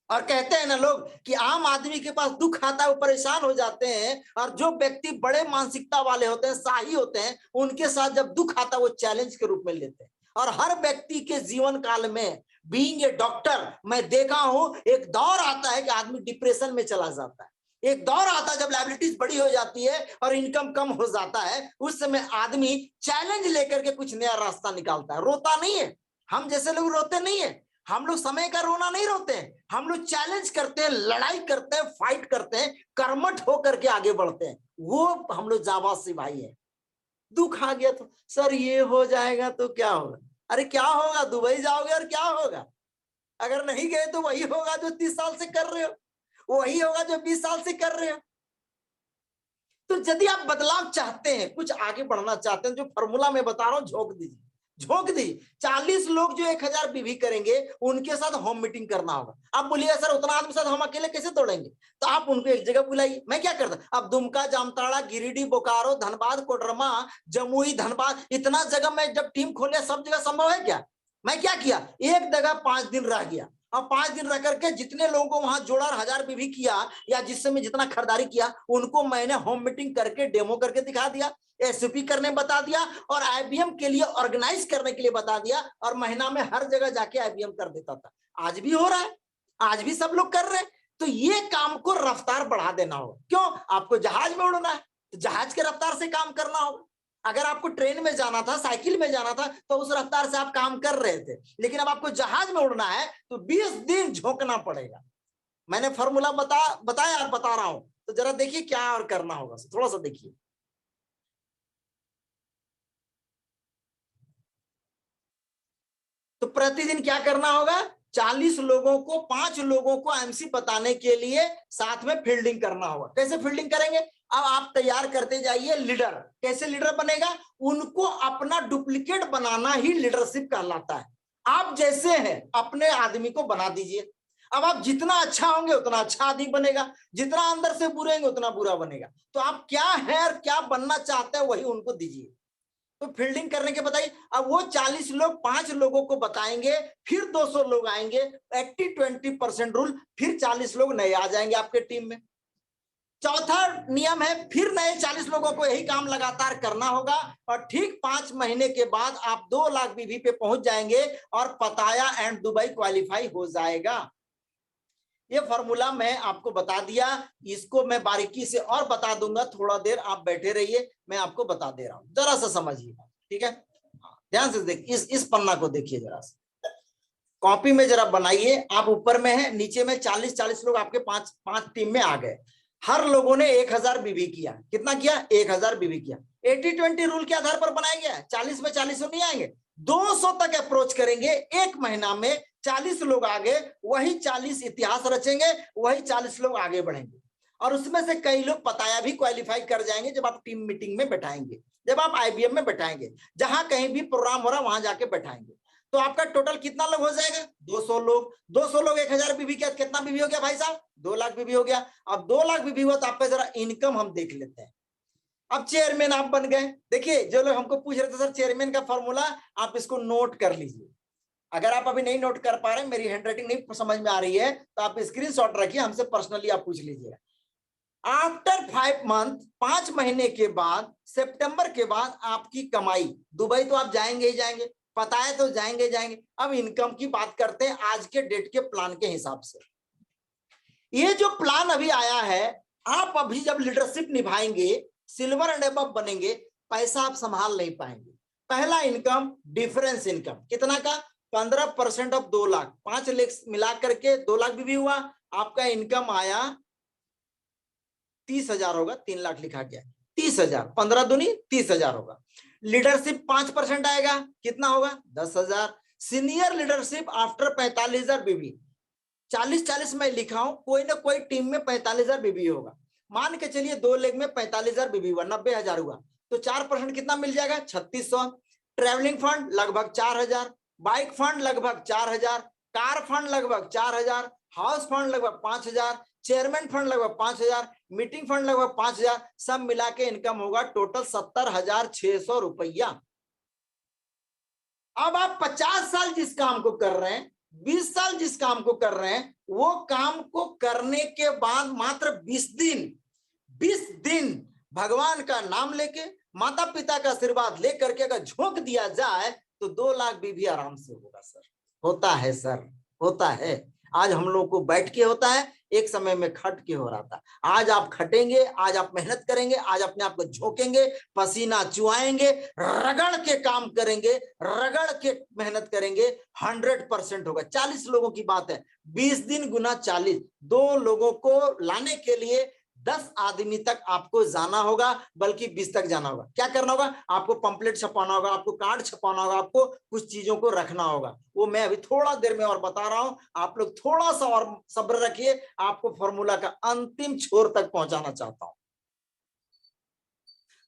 और कहते हैं ना लोग कि आम आदमी के पास दुख आता है, वो परेशान हो जाते हैं, और जो व्यक्ति बड़े मानसिकता वाले होते हैं, शाही होते हैं, उनके साथ जब दुख आता है वो चैलेंज के रूप में लेते हैं। और हर व्यक्ति के जीवन काल में, बीइंग ए डॉक्टर, मैं देखा हूं एक दौर आता है कि आदमी डिप्रेशन में चला जाता है। एक दौर आता है जब लायबिलिटीज बड़ी हो जाती है और इनकम कम हो जाता है, उस समय आदमी चैलेंज लेकर के कुछ नया रास्ता निकालता है। रोता नहीं है, हम जैसे लोग रोते नहीं है। हम लोग समय का रोना नहीं रोते हैं, हम लोग चैलेंज करते हैं, लड़ाई करते हैं, फाइट करते हैं, कर्मठ होकर के आगे बढ़ते हैं। वो हम लोग जाबाज भाई है। दुख आ गया तो सर ये हो जाएगा तो क्या होगा? अरे क्या होगा, दुबई जाओगे और क्या होगा? अगर नहीं गए तो वही होगा जो 30 साल से कर रहे हो, वही होगा जो 20 साल से कर रहे हो। तो यदि आप बदलाव चाहते हैं, कुछ आगे बढ़ना चाहते हैं, जो फॉर्मूला मैं बता रहा हूं झोंक दीजिए, झोंक दी। 40 लोग जो 1000 बीवी करेंगे, उनके साथ होम मीटिंग करना होगा। आप बोलिए सर उतना आदमी साथ हम अकेले कैसे दौड़ेंगे? तो आप उनको एक जगह बुलाइए। मैं क्या करता, अब दुमका, जामताड़ा, गिरिडीह, बोकारो, धनबाद, कोडरमा, जमुई, धनबाद, इतना जगह में जब टीम खोले, सब जगह संभव है क्या? मैं क्या किया, एक जगह 5 दिन रह गया और 5 दिन रह करके जितने लोगों को वहां जोड़ा और 1000 बीवी किया या जिस समय जितना खरीदारी किया उनको मैंने होम मीटिंग करके डेमो करके दिखा दिया, एसओपी करने बता दिया और आईबीएम के लिए ऑर्गेनाइज करने के लिए बता दिया और महीना में हर जगह जाके आईबीएम कर देता था। आज भी हो रहा है, आज भी सब लोग कर रहे हैं। तो ये काम को रफ्तार बढ़ा देना होगा। क्यों? आपको जहाज में उड़ना है तो जहाज के रफ्तार से काम करना होगा। अगर आपको ट्रेन में जाना था, साइकिल में जाना था तो उस रफ्तार से आप काम कर रहे थे, लेकिन अब आपको जहाज में उड़ना है तो 20 दिन झोंकना पड़ेगा। मैंने फॉर्मूला बताया और बता रहा हूं, तो जरा देखिए क्या और करना होगा, थोड़ा सा देखिए। तो प्रतिदिन क्या करना होगा? 40 लोगों को, 5 लोगों को एमसी बताने के लिए साथ में फील्डिंग करना होगा। कैसे फील्डिंग करेंगे? अब आप तैयार करते जाइए लीडर। कैसे लीडर बनेगा? उनको अपना डुप्लीकेट बनाना ही लीडरशिप कहलाता है। आप जैसे हैं अपने आदमी को बना दीजिए। अब आप जितना अच्छा होंगे उतना अच्छा आदमी बनेगा, जितना अंदर से बुरे होंगे उतना बुरा बनेगा। तो आप क्या है और क्या बनना चाहते हैं वही उनको दीजिए। तो फील्डिंग करने के बताइए। अब वो 40 लोग 5 लोगों को बताएंगे, फिर 200 लोग आएंगे, 80-20% रूल, फिर 40 लोग नए आ जाएंगे आपके टीम में। चौथा नियम है, फिर नए 40 लोगों को यही काम लगातार करना होगा और ठीक 5 महीने के बाद आप 2 लाख बीवी पे पहुंच जाएंगे और पताया एंड दुबई क्वालिफाई हो जाएगा। ये फॉर्मूला मैं आपको बता दिया, इसको मैं बारीकी से और बता दूंगा। थोड़ा देर आप बैठे रहिए, मैं आपको बता दे रहा हूं, जरा सा समझिए। ठीक है, ध्यान से देखिए, इस पन्ना को देखिए जरा सा, कॉपी में जरा बनाइए। आप ऊपर में है, नीचे में 40-40 लोग आपके पांच टीम में आ गए। हर लोगों ने 1000 बीवी किया। कितना किया? 1000 बीवी किया। 80-20 रूल के आधार पर बनाया गया है। 40 में 40 नहीं आएंगे, 200 तक अप्रोच करेंगे। एक महीना में 40 लोग आगे, वही 40 इतिहास रचेंगे, वही 40 लोग आगे बढ़ेंगे। और उसमें से कई लोग पताया भी क्वालिफाई कर जाएंगे जब आप टीम मीटिंग में बैठाएंगे, जब आप आईबीएम में बैठाएंगे, जहां कहीं भी प्रोग्राम हो रहा वहां जाके बैठाएंगे। तो आपका टोटल कितना लोग हो जाएगा? 200 लोग। 200 लोग 1000 बीवी किया, कितना बीवी हो गया भाई साहब? 2 लाख बीवी हो गया। अब 2 लाख बीवी हुआ तो आपका जरा इनकम हम देख लेते हैं। अब चेयरमैन आप बन गए। देखिए, जो लोग हमको पूछ रहे थे सर चेयरमैन का फॉर्मूला, आप इसको नोट कर लीजिए। अगर आप अभी नहीं नोट कर पा रहे, मेरी हैंडराइटिंग नहीं समझ में आ रही है, तो आप स्क्रीनशॉट रखिए, हमसे पर्सनली आप पूछ लीजिए। आफ्टर 5 मंथ, 5 महीने के बाद, सितंबर के बाद आपकी कमाई, दुबई तो आप जाएंगे ही जाएंगे, पता है तो जाएंगे जाएंगे। अब इनकम की बात करते हैं आज के डेट के प्लान के हिसाब से। ये जो प्लान अभी आया है, आप अभी जब लीडरशिप निभाएंगे, सिल्वर एंड अबव बनेंगे, पैसा आप संभाल नहीं पाएंगे। पहला इनकम डिफरेंस इनकम कितना का? 15% ऑफ 2 लाख, 5 लाख मिला करके 2 लाख भी हुआ। आपका इनकम आया 30,000 होगा, 3 लाख लिखा गया, 30,000, 15 दूनी 30,000 होगा। लीडरशिप 5% आएगा, कितना होगा? 10,000। सीनियर लीडरशिप आफ्टर 45,000 बीबी, 40-40 में लिखा हूं, कोई ना कोई टीम में 45,000 बीबी होगा। मान के चलिए 2 लेग में 45,000 बीबी हुआ, 90,000 हुआ, तो 4% कितना मिल जाएगा? 3600। ट्रेवलिंग फंड लगभग 4,000, बाइक फंड लगभग 4,000, कार फंड लगभग 4,000, हाउस फंड लगभग 5,000, चेयरमैन फंड लगभग 5,000, मीटिंग फंड लगभग 5,000, सब मिला के इनकम होगा टोटल 70,600 रुपया। अब आप 50 साल जिस काम को कर रहे हैं, 20 साल जिस काम को कर रहे हैं, वो काम को करने के बाद मात्र 20 दिन भगवान का नाम लेके, माता पिता का आशीर्वाद लेकर के अगर झोंक दिया जाए तो 2 लाख भी आराम से होगा सर। होता है सर, होता है। आज हम लोग को बैठ के होता है, एक समय में खट के हो रहा था। आज आप खटेंगे, आज आप मेहनत करेंगे, आज अपने आप को झोंकेंगे, पसीना चुआएंगे, रगड़ के काम करेंगे, रगड़ के मेहनत करेंगे, 100% होगा। 40 लोगों की बात है, 20 दिन गुना 40, 2 लोगों को लाने के लिए 10 आदमी तक आपको जाना होगा, बल्कि 20 तक जाना होगा। क्या करना होगा? आपको पंपलेट छपाना होगा, आपको कार्ड छपाना होगा, आपको कुछ चीजों को रखना होगा। वो मैं अभी थोड़ा देर में और बता रहा हूं, आप लोग थोड़ा सा और सब्र रखिए, आपको फॉर्मूला का अंतिम छोर तक पहुंचाना चाहता हूं।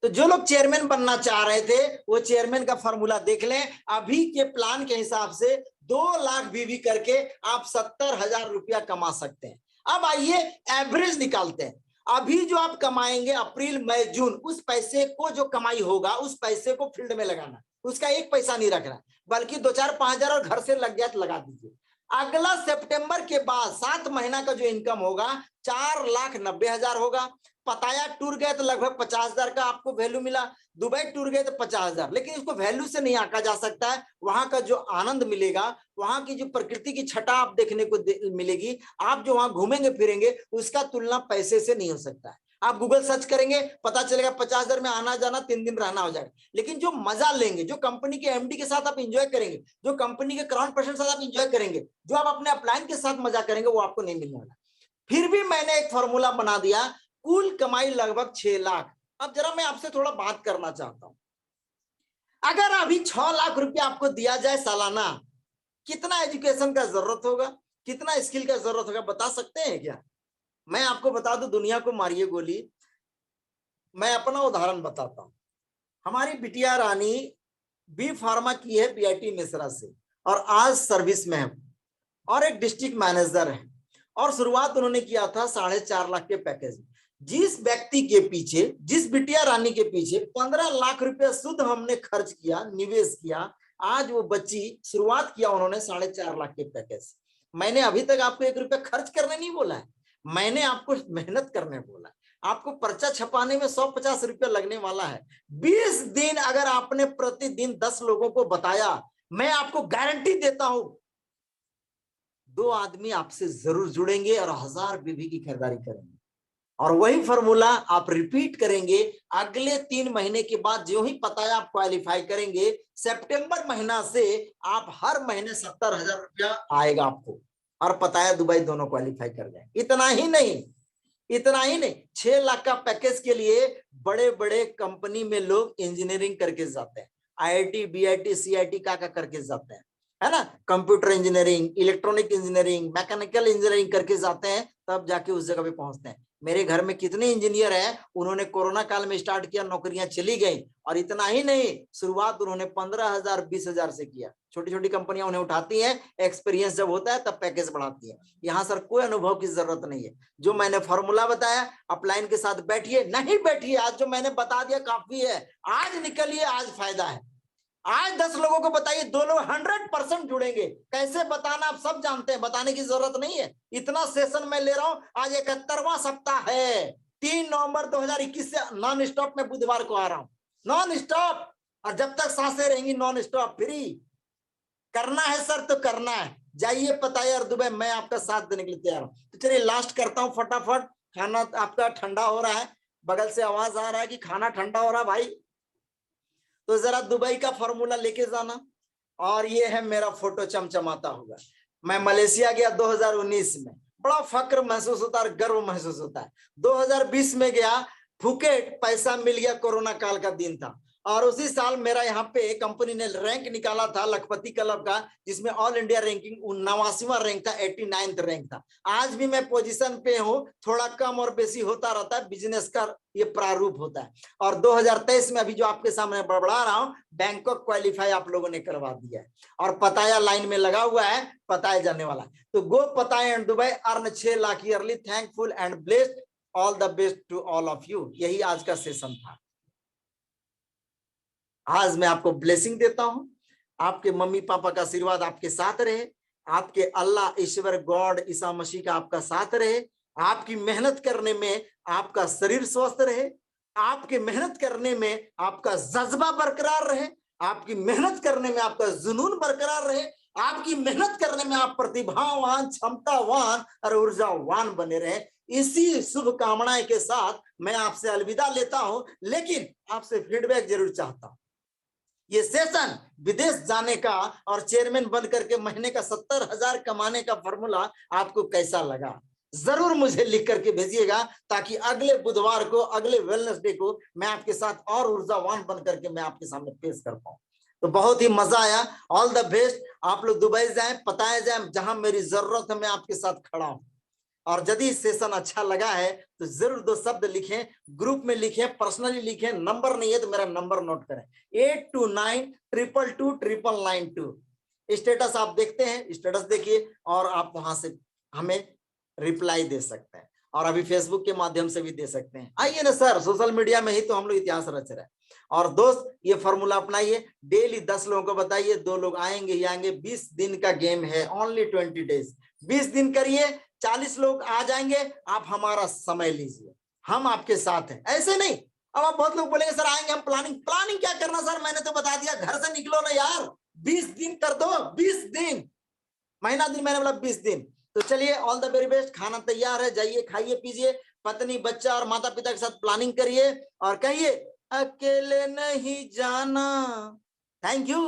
तो जो लोग चेयरमैन बनना चाह रहे थे, वो चेयरमैन का फॉर्मूला देख लें। अभी के प्लान के हिसाब से 2 लाख बीवी करके आप 70,000 रुपया कमा सकते हैं। अब आइए एवरेज निकालते हैं। अभी जो आप कमाएंगे अप्रैल मई जून, उस पैसे को जो कमाई होगा उस पैसे को फील्ड में लगाना, उसका 1 पैसा नहीं रखना, बल्कि 2-4-5 हजार और घर से लग गया तो लगा दीजिए। अगला सितंबर के बाद 7 महीना का जो इनकम होगा 4,90,000 होगा। पताया टूर गए तो लगभग 50,000 का आपको वैल्यू मिला, दुबई टूर गए तो 50,000, लेकिन इसको वैल्यू से नहीं आंका जा सकता है। वहां का जो आनंद मिलेगा, वहां की जो प्रकृति की छटा आप देखने को मिलेगी, आप जो वहां घूमेंगे फिरेंगे, उसका तुलना पैसे से नहीं हो सकता है। आप गूगल सर्च करेंगे, पता चलेगा 50,000 में आना जाना 3 दिन रहना हो जाएगा, लेकिन जो मजा लेंगे, जो कंपनी के एमडी के साथ आप इंजॉय करेंगे, जो कंपनी के क्राउन पर्सन के साथ आप इंजॉय करेंगे, जो आप अपने अपलाइन के साथ मजा करेंगे, वो आपको नहीं मिलने वाला। फिर भी मैंने एक फॉर्मूला बना दिया, कुल कमाई लगभग 6 लाख। अब जरा मैं आपसे थोड़ा बात करना चाहता हूं, अगर अभी 6 लाख रुपया आपको दिया जाए सालाना, कितना एजुकेशन का जरूरत होगा, कितना स्किल का जरूरत होगा, बता सकते हैं क्या? मैं आपको बता दूं, दुनिया को मारिए गोली, मैं अपना उदाहरण बताता हूं। हमारी बिटिया रानी बी फार्मा की है बीआईटी मिश्रा से, और आज सर्विस में है और एक डिस्ट्रिक्ट मैनेजर है, और शुरुआत उन्होंने किया था 4.5 लाख के पैकेज। जिस व्यक्ति के पीछे, जिस बिटिया रानी के पीछे 15 लाख रुपया शुद्ध हमने खर्च किया, निवेश किया, आज वो बच्ची शुरुआत किया उन्होंने 4.5 लाख के पैकेज। मैंने अभी तक आपको 1 रुपया खर्च करने नहीं बोला है, मैंने आपको मेहनत करने बोला है। आपको पर्चा छपाने में 150 रुपया लगने वाला है। 20 दिन अगर आपने प्रतिदिन 10 लोगों को बताया, मैं आपको गारंटी देता हूं 2 आदमी आपसे जरूर जुड़ेंगे और 1000 बीबी की खरीदारी करेंगे। और वही फॉर्मूला आप रिपीट करेंगे। अगले 3 महीने के बाद जो ही पता है आप क्वालिफाई करेंगे, सितंबर महीना से आप हर महीने 70,000 रुपया आएगा आपको, और पता है दुबई दोनों क्वालिफाई कर जाए। इतना ही नहीं, इतना ही नहीं, 6 लाख का पैकेज के लिए बड़े बड़े कंपनी में लोग इंजीनियरिंग करके जाते हैं, आईआईटी बीआईटी सीआईटी का करके जाते हैं, है ना, computer engineering, electronic engineering, mechanical engineering करके जाते हैं, तब जाके उस जगह पे पहुंचते हैं। मेरे घर में कितने इंजीनियर हैं, उन्होंने कोरोना काल में स्टार्ट किया, नौकरियां चली गई। और इतना ही नहीं, शुरुआत उन्होंने 15,000 20,000 से किया। छोटी छोटी कंपनियां उन्हें उठाती हैं, एक्सपीरियंस जब होता है तब पैकेज बढ़ाती है। यहाँ सर कोई अनुभव की जरूरत नहीं है। जो मैंने फॉर्मूला बताया, अपलाइन के साथ बैठिए, नहीं बैठिए, आज जो मैंने बता दिया काफी है। आज निकलिए, आज फायदा है। आज 10 लोगों को बताइए, 2 लोग 100% जुड़ेंगे। कैसे बताना आप सब जानते हैं, बताने की जरूरत नहीं है। इतना सेशन मैं ले रहा हूं, आज 71वां सप्ताह है। 3 नवंबर 2021 से नॉन स्टॉप में बुधवार को आ रहा हूं, नॉन स्टॉप। और जब तक सांसें रहेंगी नॉन स्टॉप फ्री। करना है सर तो करना है, जाइए पताया और दुबई, मैं आपका साथ देने के लिए तैयार हूं। तो चलिए लास्ट करता हूं फटाफट। खाना आपका ठंडा हो रहा है, बगल से आवाज आ रहा है कि खाना ठंडा हो रहा है भाई, तो जरा दुबई का फॉर्मूला लेके जाना। और ये है मेरा फोटो चमचमाता हुआ। मैं मलेशिया गया 2019 में, बड़ा फक्र महसूस होता है, गर्व महसूस होता है। 2020 में गया फुकेट, पैसा मिल गया, कोरोना काल का दिन था। और उसी साल मेरा यहाँ पे कंपनी ने रैंक निकाला था लखपति क्लब का, जिसमें ऑल इंडिया रैंकिंग 89वां रैंक था, 89th रैंक था। आज भी मैं पोजीशन पे हूँ, थोड़ा कम और बेसी होता रहता है, बिजनेस का ये प्रारूप होता है। और 2023 में अभी जो आपके सामने बड़बड़ा रहा हूँ, बैंकॉक क्वालिफाई आप लोगों ने करवा दिया है, और पताया लाइन में लगा हुआ है, पताया जाने वाला है। तो go Pattaya and Dubai, earn 6 lakh yearly, thankful and blessed, all the best to all of you. यही आज का सेशन था। आज मैं आपको ब्लेसिंग देता हूं, आपके मम्मी पापा का आशीर्वाद आपके साथ रहे, आपके अल्लाह ईश्वर गॉड ईसा मसीह का आपका साथ रहे, आपकी मेहनत करने में आपका शरीर स्वस्थ रहे, आपके मेहनत करने में आपका जज्बा बरकरार रहे, आपकी मेहनत करने में आपका जुनून बरकरार रहे, आपकी मेहनत करने में आप प्रतिभावान, क्षमतावान और ऊर्जावान बने रहे। इसी शुभकामनाएं के साथ मैं आपसे अलविदा लेता हूं, लेकिन आपसे फीडबैक जरूर चाहता हूं। ये सेशन विदेश जाने का और चेयरमैन बन करके महीने का 70,000 कमाने का फॉर्मूला आपको कैसा लगा, जरूर मुझे लिख करके भेजिएगा, ताकि अगले बुधवार को, अगले वेलनेस डे को मैं आपके साथ और ऊर्जावान बन करके मैं आपके सामने पेश कर पाऊं। तो बहुत ही मजा आया। All the best. आप लोग दुबई जाएं, पताया जाए, जहां मेरी जरूरत है मैं आपके साथ खड़ा हूं। और यदि सेशन अच्छा लगा है तो जरूर 2 शब्द लिखें, ग्रुप में लिखें, पर्सनली लिखें, नंबर नहीं है तो मेरा नंबर नोट करें, 8292229992। स्टेटस आप देखते हैं, स्टेटस देखिए और आप वहां से हमें रिप्लाई दे सकते हैं। और अभी फेसबुक के माध्यम से भी दे सकते हैं। आइए ना सर, सोशल मीडिया में ही तो हम लोग इतिहास रच रहे हैं। और दोस्त ये फॉर्मूला अपनाइए, डेली 10 लोगों को बताइए, 2 लोग आएंगे ही आएंगे। 20 दिन का गेम है, ओनली 20 डेज। 20 दिन करिए, 40 लोग आ जाएंगे। आप हमारा समय लीजिए, हम आपके साथ हैं, ऐसे नहीं। अब आप बहुत लोग बोलेंगे सर आएंगे हम, प्लानिंग क्या करना सर, मैंने तो बता दिया, घर से निकलो ना यार। 20 दिन कर दो, 20 दिन, महीना दिन मैंने बोला 20 दिन। तो चलिए, ऑल द वेरी बेस्ट। खाना तैयार है, जाइए खाइए पीजिए, पत्नी बच्चा और माता पिता के साथ प्लानिंग करिए और कहिए अकेले नहीं जाना। Thank you.